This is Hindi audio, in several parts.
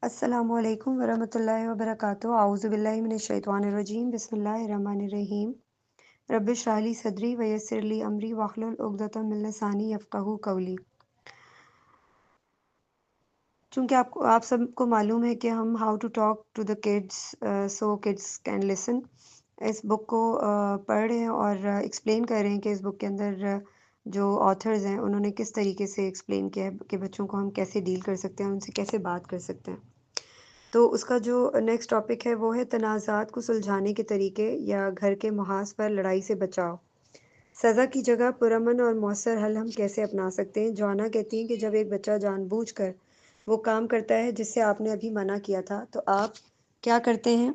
अस्सलामुअलैकुम वरहमतुल्लाहि वबरकातुहू औज़ु बिल्लाहि मिनश शैतानिर रजीम बिस्मिल्लाहिर रहमानिर रहीम रब्बि इश्रह ली सदरी व यस्सिर ली अमरी वहलुल उक़दतम मिन लिसानी यफ़क़हू क़ौली। चूँकि आप सबको मालूम है कि हम how to talk to the kids so kids can listen इस बुक को पढ़ रहे हैं और एक्सप्लेन कर रहे हैं कि इस बुक के अंदर जो ऑथर्स हैं उन्होंने किस तरीके से एक्सप्लेन किया है कि बच्चों को हम कैसे डील कर सकते हैं, उनसे कैसे बात कर सकते हैं। तो उसका जो नेक्स्ट टॉपिक है वो है तनाज़ात को सुलझाने के तरीके या घर के मुहाज़ पर लड़ाई से बचाव। सज़ा की जगह पुरअमन और मौसर हल हम कैसे अपना सकते हैं? जॉना कहती हैं कि जब एक बच्चा जानबूझकर वो काम करता है जिससे आपने अभी मना किया था, तो आप क्या करते हैं?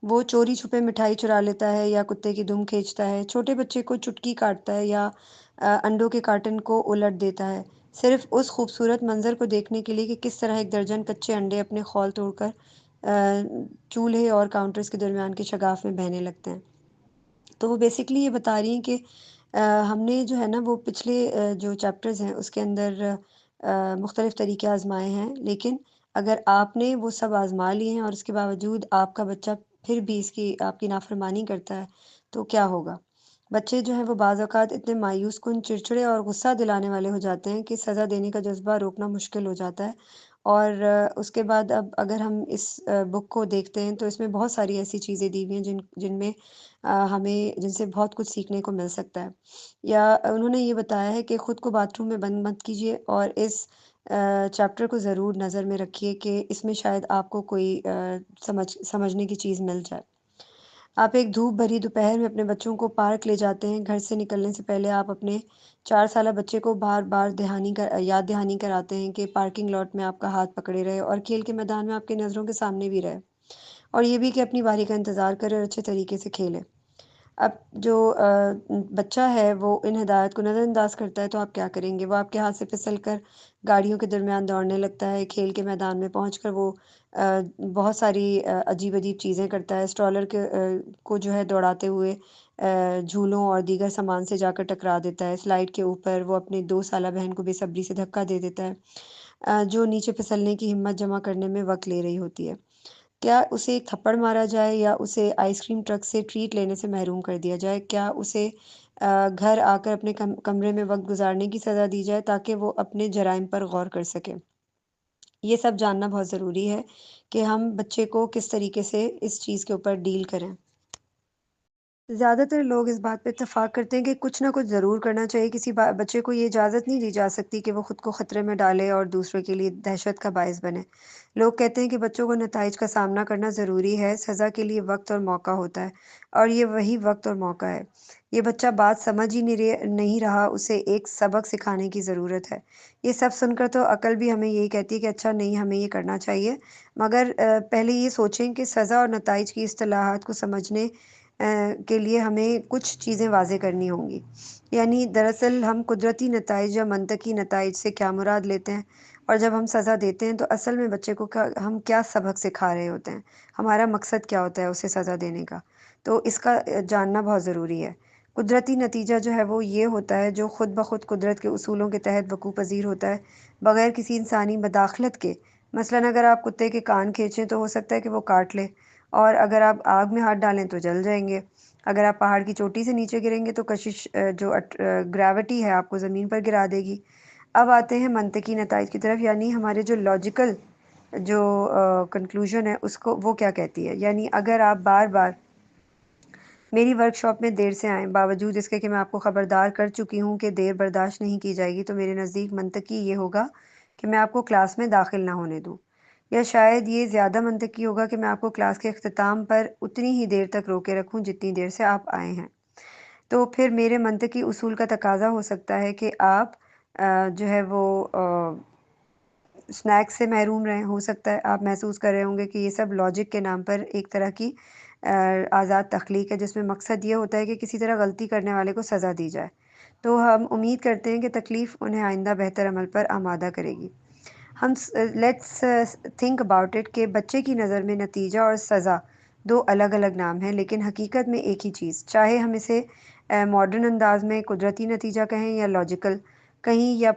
वो चोरी-छुपे मिठाई चुरा लेता है या कुत्ते की दुम खींचता है, छोटे बच्चे को चुटकी काटता है या अंडों के कार्टन को उलट देता है, सिर्फ़ उस खूबसूरत मंज़र को देखने के लिए कि किस तरह एक दर्जन कच्चे अंडे अपने खौल तोड़कर चूल्हे और काउंटर्स के दरमियान की शगाफ़ में बहने लगते हैं। तो वो बेसिकली ये बता रही हैं कि हमने जो है ना वो पिछले जो चैप्टर्स हैं उसके अंदर मुख्तलिफ़ तरीके आज़माए हैं, लेकिन अगर आपने वो सब आज़मा लिए हैं और उसके बावजूद आपका बच्चा फिर भी इसकी आपकी नाफ़रमानी करता है, तो क्या होगा? बच्चे जो हैं वो बाज़ औक़ात इतने मायूस-कुन, चिड़चिड़े और गुस्सा दिलाने वाले हो जाते हैं कि सज़ा देने का जज़्बा रोकना मुश्किल हो जाता है। और उसके बाद अब अगर हम इस बुक को देखते हैं तो इसमें बहुत सारी ऐसी चीज़ें दी हुई हैं जिनमें हमें जिनसे बहुत कुछ सीखने को मिल सकता है। या उन्होंने ये बताया है कि खुद को बाथरूम में बंद मत कीजिए और इस चैप्टर को ज़रूर नज़र में रखिए कि इसमें शायद आपको कोई समझने की चीज़ मिल जाए। आप एक धूप भरी दोपहर में अपने बच्चों को पार्क ले जाते हैं। घर से निकलने से पहले आप अपने 4 साला बच्चे को बार-बार याद दहानी कराते हैं कि पार्किंग लॉट में आपका हाथ पकड़े रहे और खेल के मैदान में आपकी नज़रों के सामने भी रहे। और ये भी कि अपनी बारी का इंतज़ार करे और अच्छे तरीके से खेले। अब जो बच्चा है वो इन हिदायत को नज़रअंदाज़ करता है तो आप क्या करेंगे? वो आपके हाथ से फिसल कर गाड़ियों के दरमियान दौड़ने लगता है, खेल के मैदान में पहुँचकर वो बहुत सारी अजीब-अजीब चीज़ें करता है, स्ट्रॉलर को जो है दौड़ाते हुए झूलों और दीगर सामान से जाकर टकरा देता है, स्लाइड के ऊपर वो अपनी 2 साला बहन को बेसब्री से धक्का दे देता है, जो नीचे फिसलने की हिम्मत जमा करने में वक़्त ले रही होती है। क्या उसे एक थप्पड़ मारा जाए या उसे आइसक्रीम ट्रक से ट्रीट लेने से महरूम कर दिया जाए? क्या उसे घर आकर अपने कमरे में वक़्त गुज़ारने की सज़ा दी जाए ताकि वो अपने जराइम पर गौर कर सके? ये सब जानना बहुत ज़रूरी है कि हम बच्चे को किस तरीके से इस चीज़ के ऊपर डील करें। ज़्यादातर लोग इस बात पे इत्तेफ़ाक करते हैं कि कुछ ना कुछ ज़रूर करना चाहिए, किसी बच्चे को ये इजाज़त नहीं दी जा सकती कि वो खुद को ख़तरे में डाले और दूसरों के लिए दहशत का बायस बने। लोग कहते हैं कि बच्चों को नताइज का सामना करना ज़रूरी है, सज़ा के लिए वक़्त और मौका होता है और ये वही वक़्त और मौका है। ये बच्चा बात समझ ही नहीं रहा, उसे एक सबक सिखाने की ज़रूरत है। ये सब सुनकर तो अक़ल भी हमें यही कहती है कि अच्छा नहीं, हमें ये करना चाहिए, मगर पहले ये सोचें कि सज़ा और नताइज की इस्तिलाहात को समझने के लिए हमें कुछ चीज़ें वाज़ेह करनी होंगी। यानी दरअसल हम कुदरती नताइज या मंतकी नताइज से क्या मुराद लेते हैं और जब हम सज़ा देते हैं तो असल में बच्चे को हम क्या सबक सिखा रहे होते हैं, हमारा मकसद क्या होता है उसे सज़ा देने का। तो इसका जानना बहुत ज़रूरी है। कुदरती नतीजा जो है वो ये होता है जो ख़ुद ब ख़ुद कुदरत के उसूलों के तहत वक़ूअ पज़ीर होता है, बग़ैर किसी इंसानी मदाख़लत के। मसलन अगर आप कुत्ते के कान खींचे तो हो सकता है कि वो काट ले और अगर आप आग में हाथ डालें तो जल जाएँगे। अगर आप पहाड़ की चोटी से नीचे गिरेंगे तो कशिश ग्रेविटी है आपको ज़मीन पर गिरा देगी। अब आते हैं मंतकी नताइज की तरफ, यानी हमारे जो लॉजिकल जो कंक्लूज़न है उसको वो क्या कहती है। यानी अगर आप बार-बार मेरी वर्कशॉप में देर से आएँ, बावजूद इसके कि मैं आपको ख़बरदार कर चुकी हूँ कि देर बर्दाश्त नहीं की जाएगी, तो मेरे नज़दीक मंतकी ये होगा कि मैं आपको क्लास में दाख़िल ना होने दूँ। या शायद ये ज़्यादा मंतकी होगा कि मैं आपको क्लास के इख्तिताम पर उतनी ही देर तक रोके रखूँ जितनी देर से आप आए हैं। तो फिर मेरे मंतकी उसूल का तकाज़ा हो सकता है कि आप जो है वो स्नैक्स से महरूम रहें। हो सकता है आप महसूस कर रहे होंगे कि ये सब लॉजिक के नाम पर एक तरह की आज़ाद तख्लीक है, जिसमें मकसद ये होता है कि किसी तरह गलती करने वाले को सज़ा दी जाए। तो हम उम्मीद करते हैं कि तकलीफ़ उन्हें आइंदा बेहतर अमल पर आमादा करेगी। लेट्स थिंक अबाउट इट कि बच्चे की नज़र में नतीजा और सज़ा 2 अलग-अलग नाम हैं, लेकिन हकीकत में एक ही चीज़। चाहे हम इसे मॉडर्न अंदाज़ में कुदरती नतीजा कहें या लॉजिकल कहीं या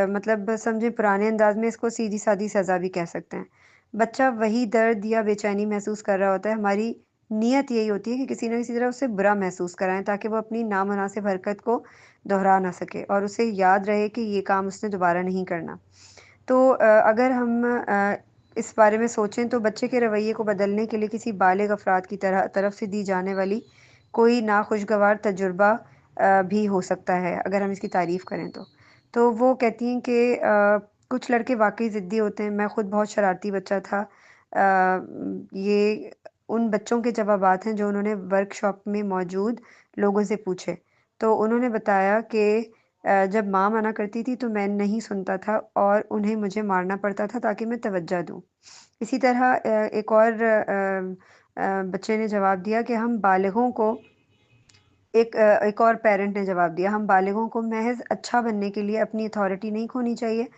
मतलब समझें पुराने अंदाज़ में इसको सीधी-सादी सज़ा भी कह सकते हैं। बच्चा वही दर्द या बेचैनी महसूस कर रहा होता है। हमारी नीयत यही होती है कि किसी न किसी तरह उसे बुरा महसूस कराएँ ताकि वो अपनी नामुनासिब हरकत को दोहरा ना सके और उसे याद रहे कि ये काम उसने दोबारा नहीं करना। तो अगर हम इस बारे में सोचें तो बच्चे के रवैये को बदलने के लिए किसी बालिग अफ़राद की तरफ से दी जाने वाली कोई नाखुशगवार तजुर्बा भी हो सकता है, अगर हम इसकी तारीफ़ करें तो। तो वो कहती हैं कि कुछ लड़के वाक़ई ज़िद्दी होते हैं, मैं खुद बहुत शरारती बच्चा था। ये उन बच्चों के जवाबात हैं जो उन्होंने वर्कशॉप में मौजूद लोगों से पूछे। तो उन्होंने बताया कि जब माँ मना करती थी तो मैं नहीं सुनता था और उन्हें मुझे मारना पड़ता था ताकि मैं तवज्जो दूँ। इसी तरह एक और बच्चे ने जवाब दिया कि हम बालिगों को एक और पेरेंट ने जवाब दिया, हम बालिगों को महज़ अच्छा बनने के लिए अपनी अथॉरिटी नहीं खोनी चाहिए।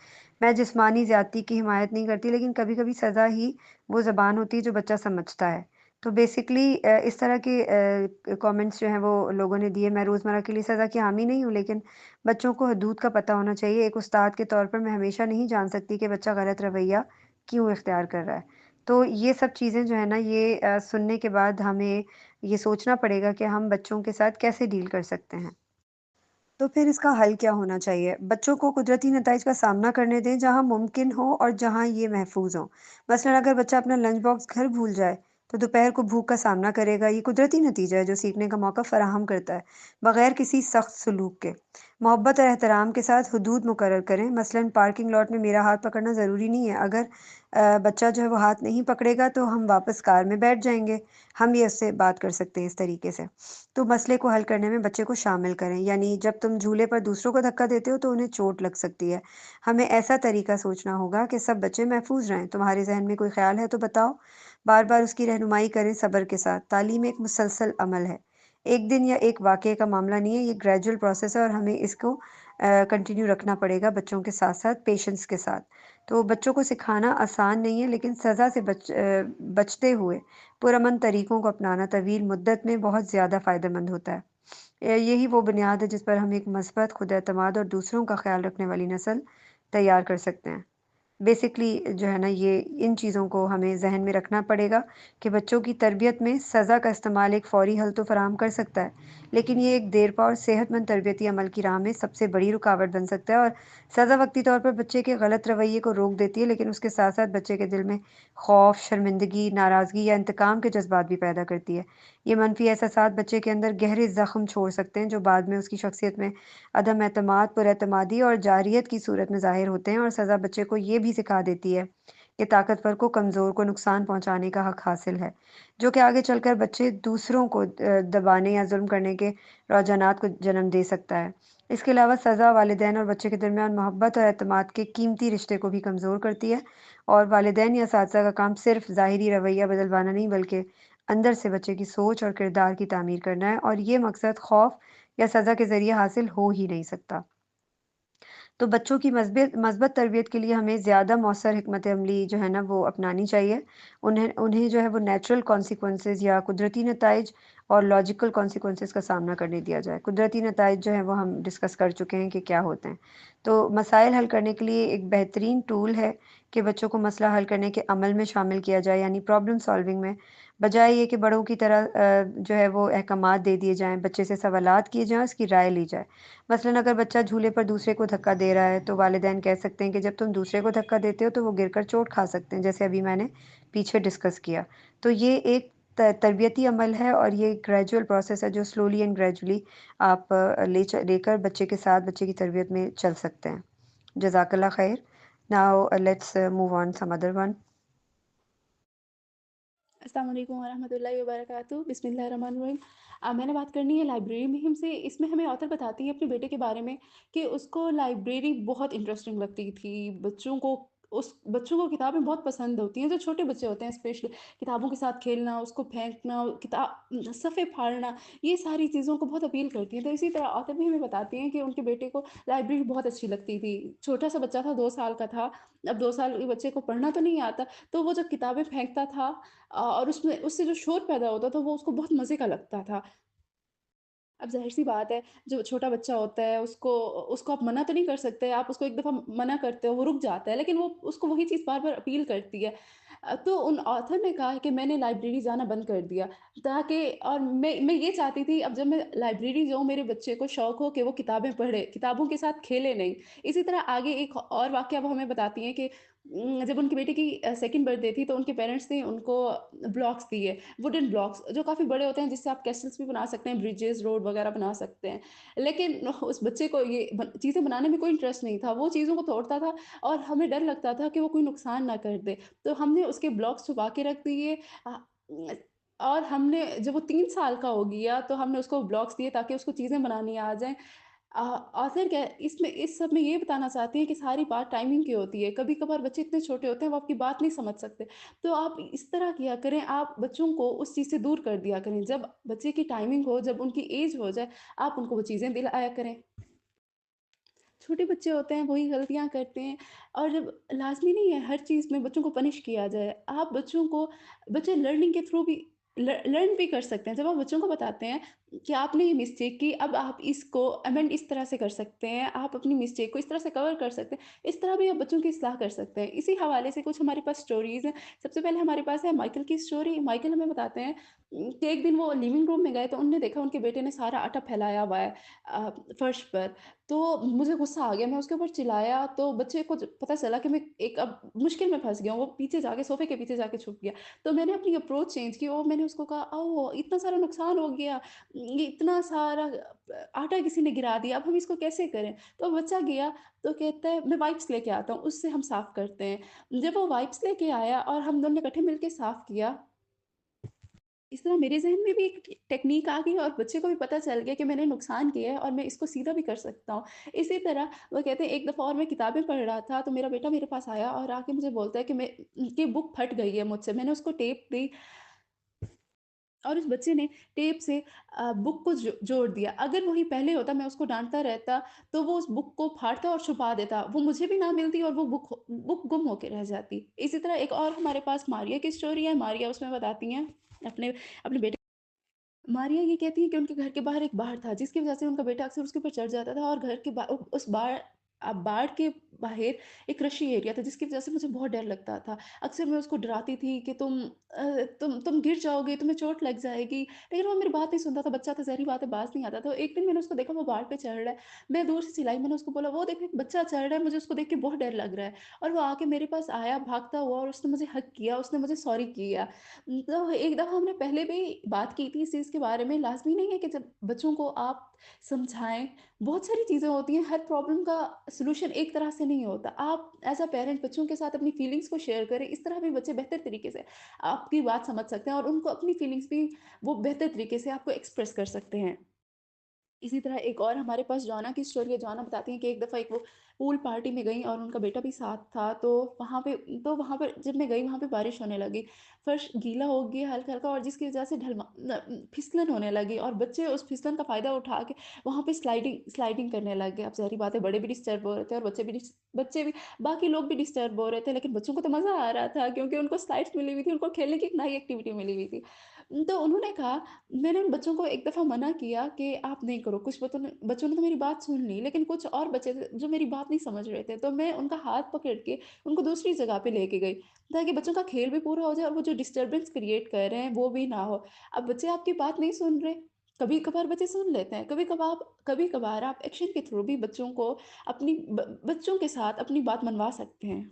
मैं जिस्मानी ज़्यादती की हिमायत नहीं करती, लेकिन कभी-कभी सज़ा ही वो ज़बान होती है जो बच्चा समझता है। तो बेसिकली इस तरह के कमेंट्स जो हैं वो लोगों ने दिए। मैं रोज़मर्रा के लिए सज़ा की हामी नहीं हूँ, लेकिन बच्चों को हदूद का पता होना चाहिए। एक उस्ताद के तौर पर मैं हमेशा नहीं जान सकती कि बच्चा गलत रवैया क्यों इख्तियार कर रहा है। तो ये सब चीज़ें जो है ना ये सुनने के बाद हमें ये सोचना पड़ेगा कि हम बच्चों के साथ कैसे डील कर सकते हैं। तो फिर इसका हल क्या होना चाहिए? बच्चों को कुदरती नताइज का सामना करने दें जहाँ मुमकिन हो और जहाँ ये महफूज़ हो। मसलन अगर बच्चा अपना लंच बॉक्स घर भूल जाए, तो दोपहर को भूख का सामना करेगा। ये कुदरती नतीजा है जो सीखने का मौका फ़राहम करता है, बगैर किसी सख्त सलूक के। मोहब्बत और एहतराम के साथ हदूद मुकर्रर करें। मसलन पार्किंग लॉट में मेरा हाथ पकड़ना ज़रूरी नहीं है। अगर बच्चा जो है वो हाथ नहीं पकड़ेगा तो हम वापस कार में बैठ जाएँगे। हम ये उससे बात कर सकते हैं इस तरीके से। तो मसले को हल करने में बच्चे को शामिल करें, यानी जब तुम झूले पर दूसरों को धक्का देते हो तो उन्हें चोट लग सकती है। हमें ऐसा तरीका सोचना होगा कि सब बच्चे महफूज रहें। तुम्हारे जहन में कोई ख्याल है तो बताओ। बार बार उसकी रहनुमाई करें सब्र के साथ। तालीम एक मुसलसल अमल है, एक दिन या एक वाक़ये का मामला नहीं है। ये ग्रेजुअल प्रोसेस है और हमें इसको कंटिन्यू रखना पड़ेगा बच्चों के साथ साथ, पेशेंस के साथ। तो बच्चों को सिखाना आसान नहीं है, लेकिन सज़ा से बचते हुए पुरअमन तरीकों को अपनाना तवील मुद्दत में बहुत ज़्यादा फ़ायदेमंद होता है। यही वो बुनियाद है जिस पर हम एक मस्बत, खुद-एतमाद और दूसरों का ख़्याल रखने वाली नस्ल तैयार कर सकते हैं। बेसिकली जो है ना ये इन चीज़ों को हमें ज़हन में रखना पड़ेगा कि बच्चों की तरबियत में सज़ा का इस्तेमाल एक फ़ौरी हल तो फ़राहम कर सकता है, लेकिन ये एक देरपा और सेहतमंद तरबियती अमल की राह में सबसे बड़ी रुकावट बन सकता है। और सज़ा वक़्ती तौर पर बच्चे के गलत रवैये को रोक देती है, लेकिन उसके साथ-साथ बच्चे के दिल में खौफ़, शर्मिंदगी, नाराज़गी या इंतकाम के जज़्बात भी पैदा करती है। ये मनफ़ी एहसासात बच्चे के अंदर गहरे ज़ख्म छोड़ सकते हैं, जो बाद में उसकी शख्सियत में अदम एतमाद, पुरएतमादी और जारियत की सूरत में ज़ाहिर होते हैं। और सज़ा बच्चे को ये भी सिखा देती है कि ताकतवर को कमज़ोर को नुकसान पहुँचाने का हक़ हासिल है, जो कि आगे चलकर बच्चे दूसरों को दबाने या ज़ुल्म करने के रुझानात को जन्म दे सकता है। इसके अलावा सज़ा वालिदैन और बच्चे के दरमियान मोहब्बत और एतमाद के कीमती रिश्ते को भी कमज़ोर करती है। और वालिदैन या असातिज़ा का काम सिर्फ़ ज़ाहिरी रवैया बदलवाना नहीं, बल्कि अंदर से बच्चे की सोच और किरदार की तामीर करना है, और ये मकसद खौफ़ या सज़ा के ज़रिए हासिल हो ही नहीं सकता। तो बच्चों की मस्बत तरबियत के लिए हमें ज़्यादा मौसर हिकमत अमली जो है ना वो अपनानी चाहिए। उन्हें उन्हें जो है वो नेचुरल कॉन्सिक्वेंसेज़ या कुदरती नताइज और लॉजिकल कॉन्सिक्वेंसेज़ का सामना करने दिया जाए। कुदरती नताइज जो है वो हम डिस्कस कर चुके हैं कि क्या होते हैं। तो मसाइल हल करने के लिए एक बेहतरीन टूल है कि बच्चों को मसला हल करने के अमल में शामिल किया जाए, यानी प्रॉब्लम सॉल्विंग में। बजाय ये कि बड़ों की तरह जो है वो अहकामात दे दिए जाएँ, बच्चे से सवालात किए जाएँ, उसकी राय ली जाए। मसलन अगर बच्चा झूले पर दूसरे को धक्का दे रहा है, तो वालिदैन कह सकते हैं कि जब तुम दूसरे को धक्का देते हो तो वो गिरकर चोट खा सकते हैं, जैसे अभी मैंने पीछे डिस्कस किया। तो ये एक तरबियती अमल है और ये ग्रेजुअल प्रोसेस है जो स्लोली एंड ग्रेजुअली आप लेकर बच्चे के साथ बच्चे की तरबियत में चल सकते हैं। जज़ाकल्लाह खैर। Now let's move on some other one. अस्सलाम वालेकुम वरहमतुल्लाहि वबरकातुहू बिस्मिल्लाहिर्रहमानिर्रहीम। मैंने बात करनी है लाइब्रेरी मुहिम से। इसमें हमें ऑथर बताती है अपने बेटे के बारे में कि उसको लाइब्रेरी बहुत इंटरेस्टिंग लगती थी। बच्चों को किताबें बहुत पसंद होती हैं, जो छोटे बच्चे होते हैं स्पेशली। किताबों के साथ खेलना, उसको फेंकना, सफ़े फाड़ना, ये सारी चीज़ों को बहुत अपील करती हैं। तो इसी तरह ऑथर भी हमें बताती हैं कि उनके बेटे को लाइब्रेरी बहुत अच्छी लगती थी। छोटा-सा बच्चा था, 2 साल का था। अब 2 साल के बच्चे को पढ़ना तो नहीं आता, तो वो जब किताबें फेंकता था और उसमें उससे जो शोर पैदा होता था वो उसको बहुत मज़े का लगता था। अब ज़ाहिर-सी बात है, जो छोटा बच्चा होता है उसको उसको आप मना तो नहीं कर सकते, आप उसको एक दफ़ा मना करते हो, वो रुक जाता है, लेकिन वो उसको वही चीज़ बार-बार अपील करती है। तो उन ऑथर ने कहा कि मैंने लाइब्रेरी जाना बंद कर दिया ताकि और मैं ये चाहती थी अब जब मैं लाइब्रेरी जाऊँ मेरे बच्चे को शौक हो कि वो किताबें पढ़े, किताबों के साथ खेले नहीं। इसी तरह आगे एक और वाक़या वो हमें बताती हैं कि जब उनकी बेटी की सेकंड बर्थडे थी तो उनके पेरेंट्स ने उनको ब्लॉक्स दिए, वुडन ब्लॉक्स जो काफ़ी बड़े होते हैं जिससे आप कैसल्स भी बना सकते हैं, ब्रिजेस, रोड वगैरह बना सकते हैं। लेकिन उस बच्चे को ये चीज़ें बनाने में कोई इंटरेस्ट नहीं था, वो चीज़ों को तोड़ता था और हमें डर लगता था कि वो कोई नुकसान ना कर दे। तो हमने उसके ब्लॉक्स छुपा के रख दिए उम, और हमने जब वो 3 साल का हो गया तो हमने उसको ब्लॉक्स दिए ताकि उसको चीज़ें बनानी आ जाएँ। ऑथर क्या इसमें इस सब में ये बताना चाहती हैं कि सारी बात टाइमिंग की होती है। कभी-कभार बच्चे इतने छोटे होते हैं वो आपकी बात नहीं समझ सकते। तो आप इस तरह किया करें, आप बच्चों को उस चीज़ से दूर कर दिया करें। जब बच्चे की टाइमिंग हो, जब उनकी एज हो जाए, आप उनको वो चीज़ें दिलाया करें। छोटे बच्चे होते हैं वही गलतियाँ करते हैं और जब लाज़मी नहीं है हर चीज़ में बच्चों को पनिश किया जाए। आप बच्चों को बच्चे लर्निंग के थ्रू भी लर्न भी कर सकते हैं। जब आप बच्चों को बताते हैं कि आपने ये मिस्टेक की, अब आप इसको अमेंड इस तरह से कर सकते हैं, आप अपनी मिस्टेक को इस तरह से कवर कर सकते हैं। इस तरह भी आप बच्चों की इस्लाह कर सकते हैं। इसी हवाले से कुछ हमारे पास स्टोरीज़ हैं। सबसे पहले हमारे पास है माइकल की स्टोरी। माइकल हमें बताते हैं कि एक दिन वो लिविंग रूम में गए तो उन्होंने देखा उनके बेटे ने सारा आटा फैलाया हुआ है फर्श पर। तो मुझे गुस्सा आ गया, मैं उसके ऊपर चिल्लाया, तो बच्चे को ज पता चला कि मैं एक अब मुश्किल में फँस गया हूँ, वो पीछे जाके सोफ़े के पीछे जाके छुप गया। तो मैंने अपनी अप्रोच चेंज की और मैंने उसको कहा, "ओह! इतना सारा नुकसान हो गया, ये इतना सारा आटा किसी ने गिरा दिया, अब हम इसको कैसे करें?" तो बच्चा गया, तो कहता है, "मैं वाइप्स लेके आता हूँ, उससे हम साफ़ करते हैं।" जब वो वाइप्स लेके आया और हम दोनों ने इकट्ठे मिलके साफ़ किया, इस तरह मेरे ज़हन में भी एक टेक्नीक आ गई और बच्चे को भी पता चल गया कि मैंने नुकसान किया है और मैं इसको सीधा भी कर सकता हूँ। इसी तरह वो कहते हैं एक दफ़ा और मैं किताबें पढ़ रहा था तो मेरा बेटा मेरे पास आया और आके मुझे बोलता है कि बुक फट गई है मुझसे। मैंने उसको टेप दी और उस बच्चे ने टेप से बुक को जोड़ दिया। अगर वही पहले होता मैं उसको डाँटता रहता तो वो उस बुक को फाड़ता और छुपा देता। वो मुझे भी ना मिलती और वो बुक गुम होके रह जाती। इसी तरह एक और हमारे पास मारिया की स्टोरी है। मारिया उसमें बताती हैं अपने अपने बेटे मारिया ये कहती है कि उनके घर के बाहर एक बाड़ था, जिसकी वज़ह से उनका बेटा अक्सर उसके ऊपर चढ़ जाता था और घर के उस बाड़ के बाहर एक रशी एरिया था, जिसकी वज़ह से मुझे बहुत डर लगता था। अक्सर मैं उसको डराती थी कि तुम गिर जाओगे, तुम्हें चोट लग जाएगी, लेकिन वो मेरी बात नहीं सुनता था, बच्चा था, ज़ाहिर-सी बात है, बाज़ नहीं आता। तो एक दिन मैंने उसको देखा, वो बाड़ पे चढ़ रहा है। मैं दूर से चिल्लाई, मैंने उसको बोला, "वो देख, एक बच्चा चढ़ रहा है, मुझे उसको देख के बहुत डर लग रहा है।" और वो आके मेरे पास आया भागता हुआ और उसने मुझे हग किया, उसने मुझे सॉरी किया। तो एक दफ़ा हमने पहले भी बात की थी इस चीज़ के बारे में, लाज़मी नहीं है कि जब बच्चों को आप समझाएँ, बहुत सारी चीज़ें होती हैं, हर प्रॉब्लम का सॉल्यूशन एक तरह से नहीं होता। आप एज़ अ पेरेंट बच्चों के साथ अपनी फीलिंग्स को शेयर करें, इस तरह भी बच्चे बेहतर तरीके से आपकी बात समझ सकते हैं और उनको अपनी फीलिंग्स भी वो बेहतर तरीके से आपको एक्सप्रेस कर सकते हैं। इसी तरह एक और हमारे पास जॉना की स्टोरी है। जॉना बताती हैं कि एक दफ़ा एक वो पूल पार्टी में गईं और उनका बेटा भी साथ था। वहाँ पर जब मैं गई वहाँ पे बारिश होने लगी। फर्श गीला हो गया हल्का-हल्का और जिसकी वज़ह से फिसलन होने लगी और बच्चे उस फिसलन का फ़ायदा उठा के वहाँ पे स्लाइडिंग करने लग गए। अब ज़ाहिर-सी बात है बड़े भी डिस्टर्ब हो रहे थे और बच्चे भी बाकी लोग भी डिस्टर्ब हो रहे थे। लेकिन बच्चों को तो मज़ा आ रहा था क्योंकि उनको स्लाइड्स मिली हुई थी, उनको खेलने की एक नई एक्टिविटी मिली हुई थी। तो उन्होंने कहा मैंने उन बच्चों को एक दफ़ा मना किया कि आप नहीं करो। कुछ बच्चों ने तो मेरी बात सुन ली, लेकिन कुछ और बच्चे थे जो मेरी बात नहीं समझ रहे थे। तो मैं उनका हाथ पकड़ के उनको दूसरी जगह पे लेके गई, ताकि बच्चों का खेल भी पूरा हो जाए और वो जो डिस्टर्बेंस क्रिएट कर रहे हैं, वो भी ना हो। अब बच्चे आपकी बात नहीं सुन रहे, कभी-कभार बच्चे सुन लेते हैं, कभी-कभार आप एक्शन के थ्रू भी बच्चों को बच्चों के साथ अपनी बात मनवा सकते हैं।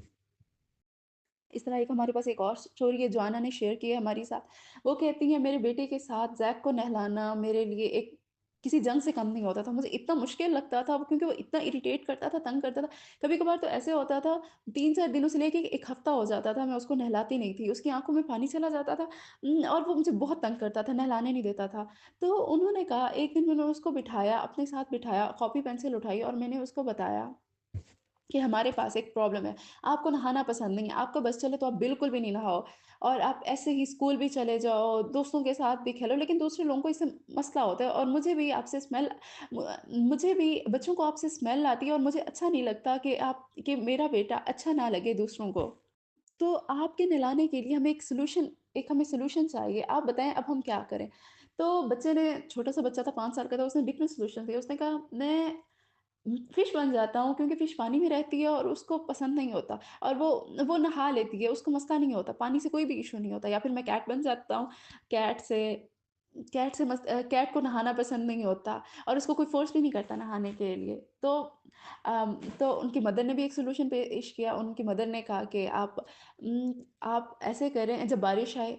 इस तरह एक हमारे पास एक और स्टोरी है, जोआना ने शेयर की है हमारे साथ। वो कहती हैं मेरे बेटे के साथ ज़ैक को नहलाना मेरे लिए एक किसी जंग से कम नहीं होता था। मुझे इतना मुश्किल लगता था क्योंकि वो इतना इरिटेट करता था, तंग करता था। कभी-कभार तो ऐसे होता था 3-4 दिनों से लेके 1 हफ्ता हो जाता था, मैं उसको नहलाती नहीं थी। उसकी आँखों में पानी चला जाता था और वो मुझे बहुत तंग करता था, नहलाने नहीं देता था। तो उन्होंने कहा एक दिन मैंने उसको बिठाया, अपने साथ बिठाया, कॉपी पेंसिल उठाई और मैंने उसको बताया कि हमारे पास एक प्रॉब्लम है, आपको नहाना पसंद नहीं है, आपका बस चले तो आप बिल्कुल भी नहीं नहाओ और आप ऐसे ही स्कूल भी चले जाओ, दोस्तों के साथ भी खेलो, लेकिन दूसरे लोगों को इससे मसला होता है और मुझे भी बच्चों को आपसे स्मेल आती है और मुझे अच्छा नहीं लगता कि मेरा बेटा अच्छा ना लगे दूसरों को। तो आपके नहलाने के लिए हमें सॉल्यूशन चाहिए, आप बताएँ अब हम क्या करें? तो बच्चे ने छोटा-सा बच्चा था 5 साल का था, उसने डिफरेंट सॉल्यूशन दिए, उसने कहा फिश बन जाता हूँ क्योंकि फिश पानी में रहती है और उसको पसंद नहीं होता और वो नहा लेती है, उसको मसला नहीं होता, पानी से कोई भी इश्यू नहीं होता या फिर मैं कैट बन जाता हूँ, कैट से कैट को नहाना पसंद नहीं होता और उसको कोई फ़ोर्स भी नहीं करता नहाने के लिए। तो उनकी मदर ने भी एक सॉल्यूशन पेश किया, उनकी मदर ने कहा कि आप ऐसे करें जब बारिश आए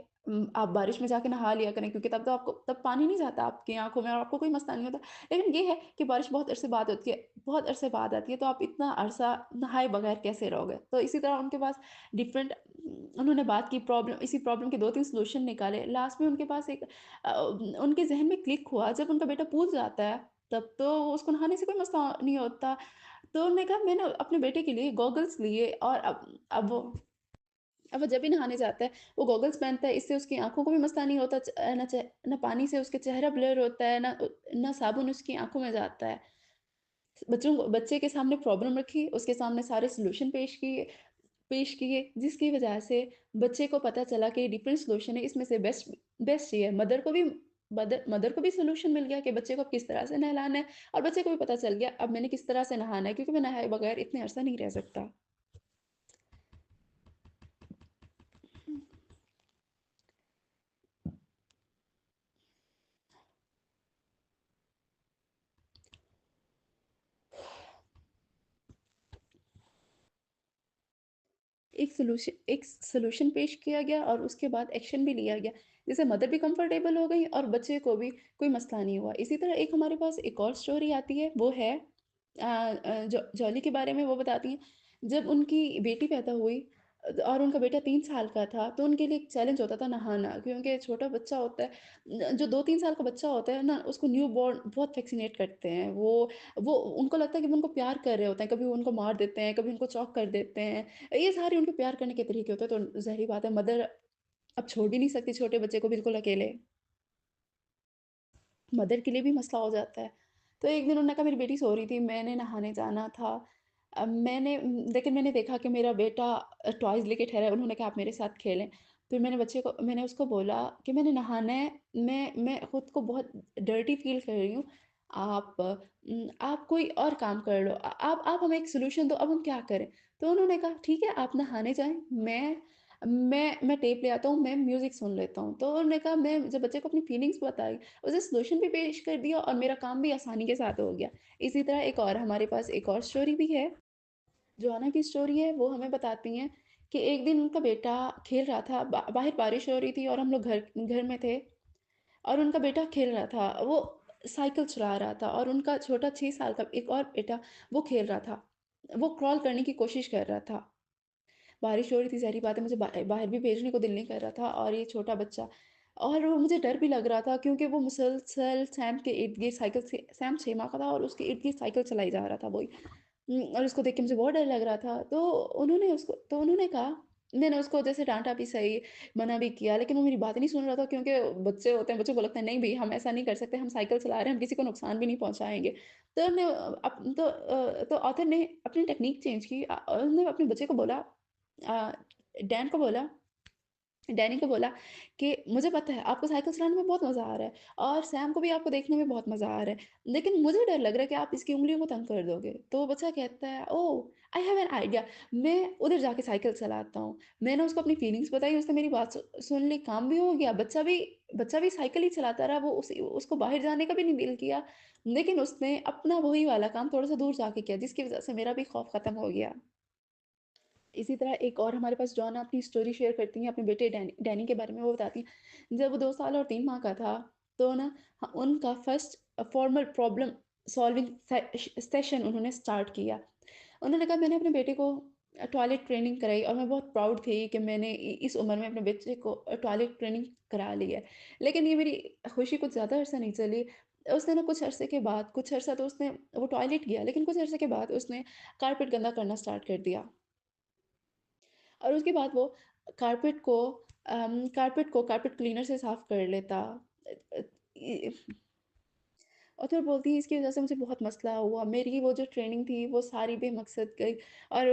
आप बारिश में जाके नहा लिया करें क्योंकि तब पानी नहीं जाता आपकी आँखों में और आपको कोई मसला नहीं होता। लेकिन ये है कि बारिश बहुत अरसे बाद आती है, तो आप इतना अरसा नहाए बगैर कैसे रहोगे? तो इसी तरह उनके पास डिफरेंट उन्होंने बात की इसी प्रॉब्लम के 2-3 सॉल्यूशन निकाले। लास्ट में उनके पास उनके ज़हन में क्लिक हुआ जब उनका बेटा पूल जाता है, तब तो उसको नहाने से कोई मसला नहीं होता। तो उन्होंने कहा मैंने अपने बेटे के लिए गॉगल्स लिए और अब वो जब भी नहाने जाता है, वो गॉगल्स पहनता है, इससे उसकी आँखों को भी मसला नहीं होता ना पानी से उसके चेहरा ब्लर होता है, ना साबुन उसकी आँखों में जाता है। बच्चे के सामने प्रॉब्लम रखी, उसके सामने सारे सॉल्यूशन पेश किए, जिसकी वजह से बच्चे को पता चला कि डिफरेंट सॉल्यूशन है, इसमें से बेस्ट बेस्ट ये है। मदर को भी सॉल्यूशन मिल गया कि बच्चे को अब किस तरह से नहलाना है और बच्चे को भी पता चल गया अब मैंने किस तरह से नहाना है क्योंकि मैं नहाए बगैर इतने अरसा नहीं रह सकता। एक सॉल्यूशन पेश किया गया और उसके बाद एक्शन भी लिया गया, जिससे मदर भी कंफर्टेबल हो गई और बच्चे को भी कोई मसला नहीं हुआ। इसी तरह एक हमारे पास एक और स्टोरी आती है, वो है जॉली के बारे में वो बताती हैं, जब उनकी बेटी पैदा हुई और उनका बेटा 3 साल का था, तो उनके लिए एक चैलेंज होता था नहाना क्योंकि छोटा बच्चा होता है जो 2-3 साल का बच्चा होता है ना, उसको न्यूबॉर्न बहुत फैसिनेट करते हैं। वो उनको लगता है कि वो उनको प्यार कर रहे होते हैं, कभी वो उनको मार देते हैं, कभी उनको चॉक कर देते हैं। ये सारे उनके प्यार करने के तरीके होते हैं, तो ज़ाहिर-सी बात है मदर अब छोड़ भी नहीं सकती छोटे बच्चे को बिल्कुल अकेले। मदर के लिए भी मसला हो जाता है। तो एक दिन उन्होंने कहा मेरी बेटी सो रही थी, मैंने नहाने जाना था। लेकिन मैंने देखा कि मेरा बेटा टॉयज़ लेके ठहरा है, उन्होंने कहा आप मेरे साथ खेलें। फिर मैंने उसको बोला कि मैंने नहाना है, मैं खुद को बहुत डर्टी फ़ील कर रही हूँ। आप कोई और काम कर लो। आप हमें एक सॉल्यूशन दो, अब हम क्या करें? तो उन्होंने कहा ठीक है आप नहाने जाएँ, मैं टेप ले आता हूँ, मैं म्यूज़िक सुन लेता हूँ। तो उन्होंने कहा मैं जब बच्चे को अपनी फीलिंग्स बताई, उसे सॉल्यूशन भी पेश कर दिया और मेरा काम भी आसानी के साथ हो गया। इसी तरह हमारे पास एक और स्टोरी भी है, जोआना की स्टोरी है, वो हमें बताती हैं कि एक दिन उनका बेटा खेल रहा था, बाहर बारिश हो रही थी और हम लोग घर घर में थे और उनका बेटा खेल रहा था। वो साइकिल चला रहा था और उनका छोटा 6 साल का एक और बेटा वो खेल रहा था। वो क्रॉल करने की कोशिश कर रहा था। बारिश हो रही थी, ज़ाहिर-सी बात है मुझे बाहर भी भेजने को दिल नहीं कर रहा था और ये छोटा बच्चा और वो मुझे डर भी लग रहा था क्योंकि वो मुसलसल सैम के इर्द-गिर्द साइकिल से सैम 6 माह का था और उसके इर्द-गिर्द साइकिल चलाई जा रहा था वही। और उसको देख के मुझे बहुत डर लग रहा था। तो उन्होंने कहा मैंने उसको जैसे डाँटा भी सही, मना भी किया लेकिन वो मेरी बात नहीं सुन रहा था क्योंकि बच्चे होते हैं, बच्चों को लगता है नहीं भई हम ऐसा नहीं कर सकते, हम साइकिल चला रहे हैं, हम किसी को नुकसान भी नहीं पहुँचाएँगे। तो ऑथर ने अपनी टेक्नीक चेंज की उन्होंने अपने बच्चे को बोला अ, डैन को बोला डैनी को बोला कि मुझे पता है आपको साइकिल चलाने में बहुत मज़ा आ रहा है और सैम को भी आपको देखने में बहुत मज़ा आ रहा है, लेकिन मुझे डर लग रहा है कि आप इसकी उँगलियों को तंग कर दोगे। तो वो बच्चा कहता है ओह! आई हैव एन आइडिया मैं उधर जाके साइकिल चलाता हूँ। मैंने उसको अपनी फीलिंग्स बताई, उसने मेरी बात सुन ली, काम भी हो गया। बच्चा भी साइकिल ही चलाता रहा, वो उसको बाहर जाने का भी नहीं दिल किया, लेकिन उसने अपना वही वाला काम थोड़ा-सा दूर जाके किया, जिसकी वज़ह से मेरा भी खौफ खत्म हो गया। इसी तरह एक और हमारे पास जॉन अपनी स्टोरी शेयर करती हैं अपने बेटे डैनी के बारे में। वो बताती हैं जब वो 2 साल और 3 माह का था तो ना उनका first formal problem solving session उन्होंने स्टार्ट किया। उन्होंने कहा मैंने अपने बेटे को टॉयलेट ट्रेनिंग कराई और मैं बहुत प्राउड थी कि मैंने इस उम्र में अपने बच्चे को टॉयलेट ट्रेनिंग करा ली है। लेकिन ये मेरी खुशी कुछ ज़्यादा अरसा नहीं चली। उसने ना कुछ अरसा तो उसने वो टॉयलेट गया, लेकिन कुछ अरसे के बाद उसने कारपेट गंदा करना स्टार्ट कर दिया। और उसके बाद वो कारपेट को कारपेट क्लीनर से साफ कर लेता। अ, इ और फिर बोलती है इसकी वज़ह से मुझे बहुत मसला हुआ, मेरी वो जो ट्रेनिंग थी वो सारी बेमकसद गई और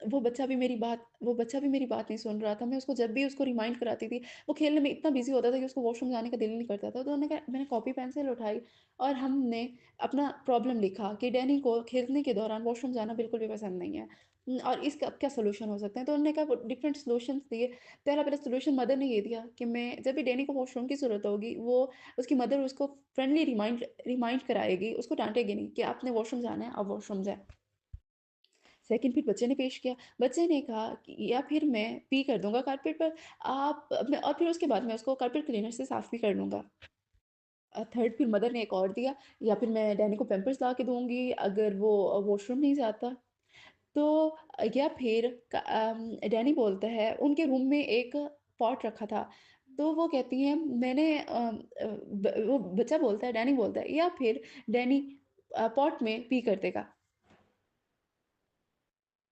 वो बच्चा भी मेरी बात नहीं सुन रहा था। मैं उसको जब भी उसको रिमाइंड कराती थी, वो खेलने में इतना बिज़ी होता था कि उसको वॉशरूम जाने का दिल नहीं करता था। तो मैंने कॉपी पेंसिल उठाई और हमने अपना प्रॉब्लम लिखा कि डैनी को खेलने के दौरान वॉशरूम जाना बिल्कुल भी पसंद नहीं है। और इसका अब क्या सॉल्यूशन हो सकते हैं? तो उन्होंने कहा वो डिफरेंट सॉल्यूशंस दिए। पहला सॉल्यूशन मदर ने ये दिया कि मैं जब भी डैनी को वॉशरूम की ज़रूरत होगी, वो उसकी मदर उसको फ्रेंडली रिमाइंड रिमाइंड कराएगी, उसको डाँटेगी नहीं कि आपने वॉशरूम जाना है, आप वॉशरूम जाएँ। सेकंड फिर बच्चे ने पेश किया, बच्चे ने कहा कि या फिर मैं पी कर दूँगा कारपेट पर, आप मैं और फिर उसके बाद मैं उसको कारपेट क्लीनर से साफ़ भी कर लूँगा। थर्ड फिर मदर ने एक और दिया, या फिर मैं डैनी को पैम्पर्स ला के दूँगी अगर वो वॉशरूम नहीं जाता। तो या फिर डैनी बोलता है उनके रूम में एक पॉट रखा था। तो वो कहती हैं वो बच्चा बोलता है, डैनी बोलता है, या फिर डैनी पॉट में पी कर देगा।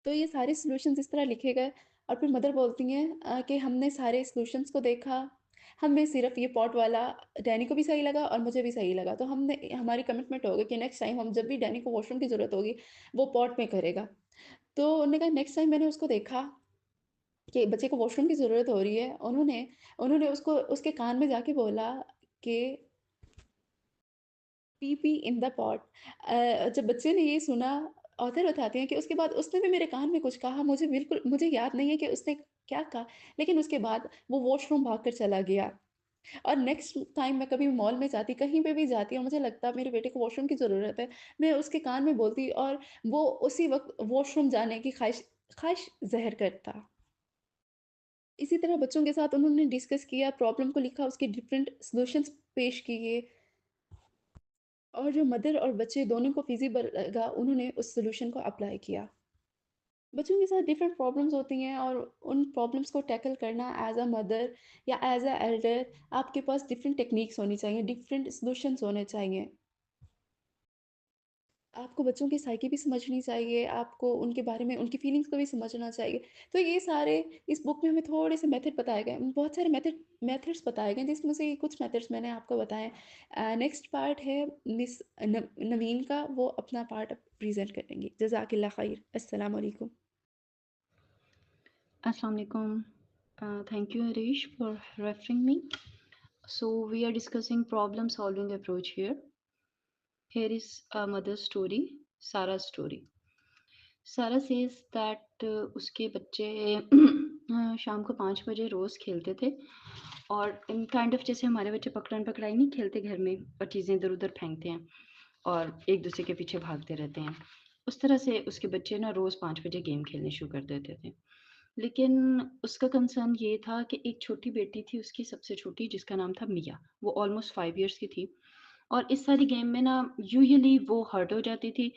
तो ये सारे सॉल्यूशंस इस तरह लिखे गए और फिर मदर बोलती हैं कि हमने सारे सॉल्यूशंस को देखा, हमें सिर्फ़ ये पॉट वाला डैनी को भी सही लगा और मुझे भी सही लगा। तो हमने हमारी कमिटमेंट हो गई कि नेक्स्ट टाइम हम जब भी डैनी को वॉशरूम की ज़रूरत होगी, वो पॉट में करेगा। तो उन्होंने कहा नेक्स्ट टाइम मैंने उसको देखा कि बच्चे को वॉशरूम की ज़रूरत हो रही है, उन्होंने उन्होंने उसको उसके कान में जाके बोला कि P P in the pot. जब बच्चे ने ये सुना, ऑथर बताते हैं कि उसके बाद उसने भी मेरे कान में कुछ कहा, मुझे याद नहीं है कि उसने क्या कहा, लेकिन उसके बाद वो वॉशरूम भागकर चला गया। और नेक्स्ट टाइम मैं कभी मॉल में जाती, कहीं पे भी जाती और मुझे लगता मेरे बेटे को वॉशरूम की ज़रूरत है, मैं उसके कान में बोलती और वो उसी वक़्त वॉशरूम जाने की ख़्वाहिश ज़ाहिर करता। इसी तरह बच्चों के साथ उन्होंने डिस्कस किया, प्रॉब्लम को लिखा, उसके डिफरेंट सॉल्यूशंस पेश किए और जो मदर और बच्चे दोनों को फ़ीज़िबल लगा, उन्होंने उस सॉल्यूशन को अप्लाई किया। बच्चों के साथ डिफरेंट प्रॉब्लम्स होती हैं और उन प्रॉब्लम्स को टैकल करना एज़ अ मदर या एज़ अ एल्डर, आपके पास डिफरेंट टेक्निक्स होनी चाहिए, डिफरेंट सॉल्यूशंस होने चाहिए। आपको बच्चों की साइकी भी समझनी चाहिए, आपको उनके बारे में उनकी फीलिंग्स को भी समझना चाहिए। तो ये सारे इस बुक में हमें थोड़े से मेथड बताए गए, बहुत सारे मेथड्स बताए गए जिसमें से कुछ मेथड्स मैंने आपको बताए। नेक्स्ट पार्ट है मिस नवीन का, वो अपना पार्ट अब प्रेज़ेंट करेंगी। जज़ाकिल्लाह खैर। अस्सलाम वालेकुम। Assalamu alaikum. Thank you, Harish, for referring me. So we are discussing problem-solving approach here. Here is a mother's story, Sarah's story. Sarah says that उसके बच्चे शाम को 5 बजे रोज़ खेलते थे और काइंड ऑफ जैसे हमारे बच्चे पकड़न पकड़ाई नहीं खेलते घर में और चीज़ें इधर-उधर फेंकते हैं और एक दूसरे के पीछे भागते रहते हैं। उस तरह से उसके बच्चे ना रोज़ 5 बजे गेम खेलने शुरू कर देते थे। लेकिन उसका कंसर्न ये था कि एक छोटी बेटी थी उसकी सबसे छोटी जिसका नाम था मिया, वो ऑलमोस्ट 5 इयर्स की थी और इस सारी गेम में ना यूजुअली वो हर्ट हो जाती थी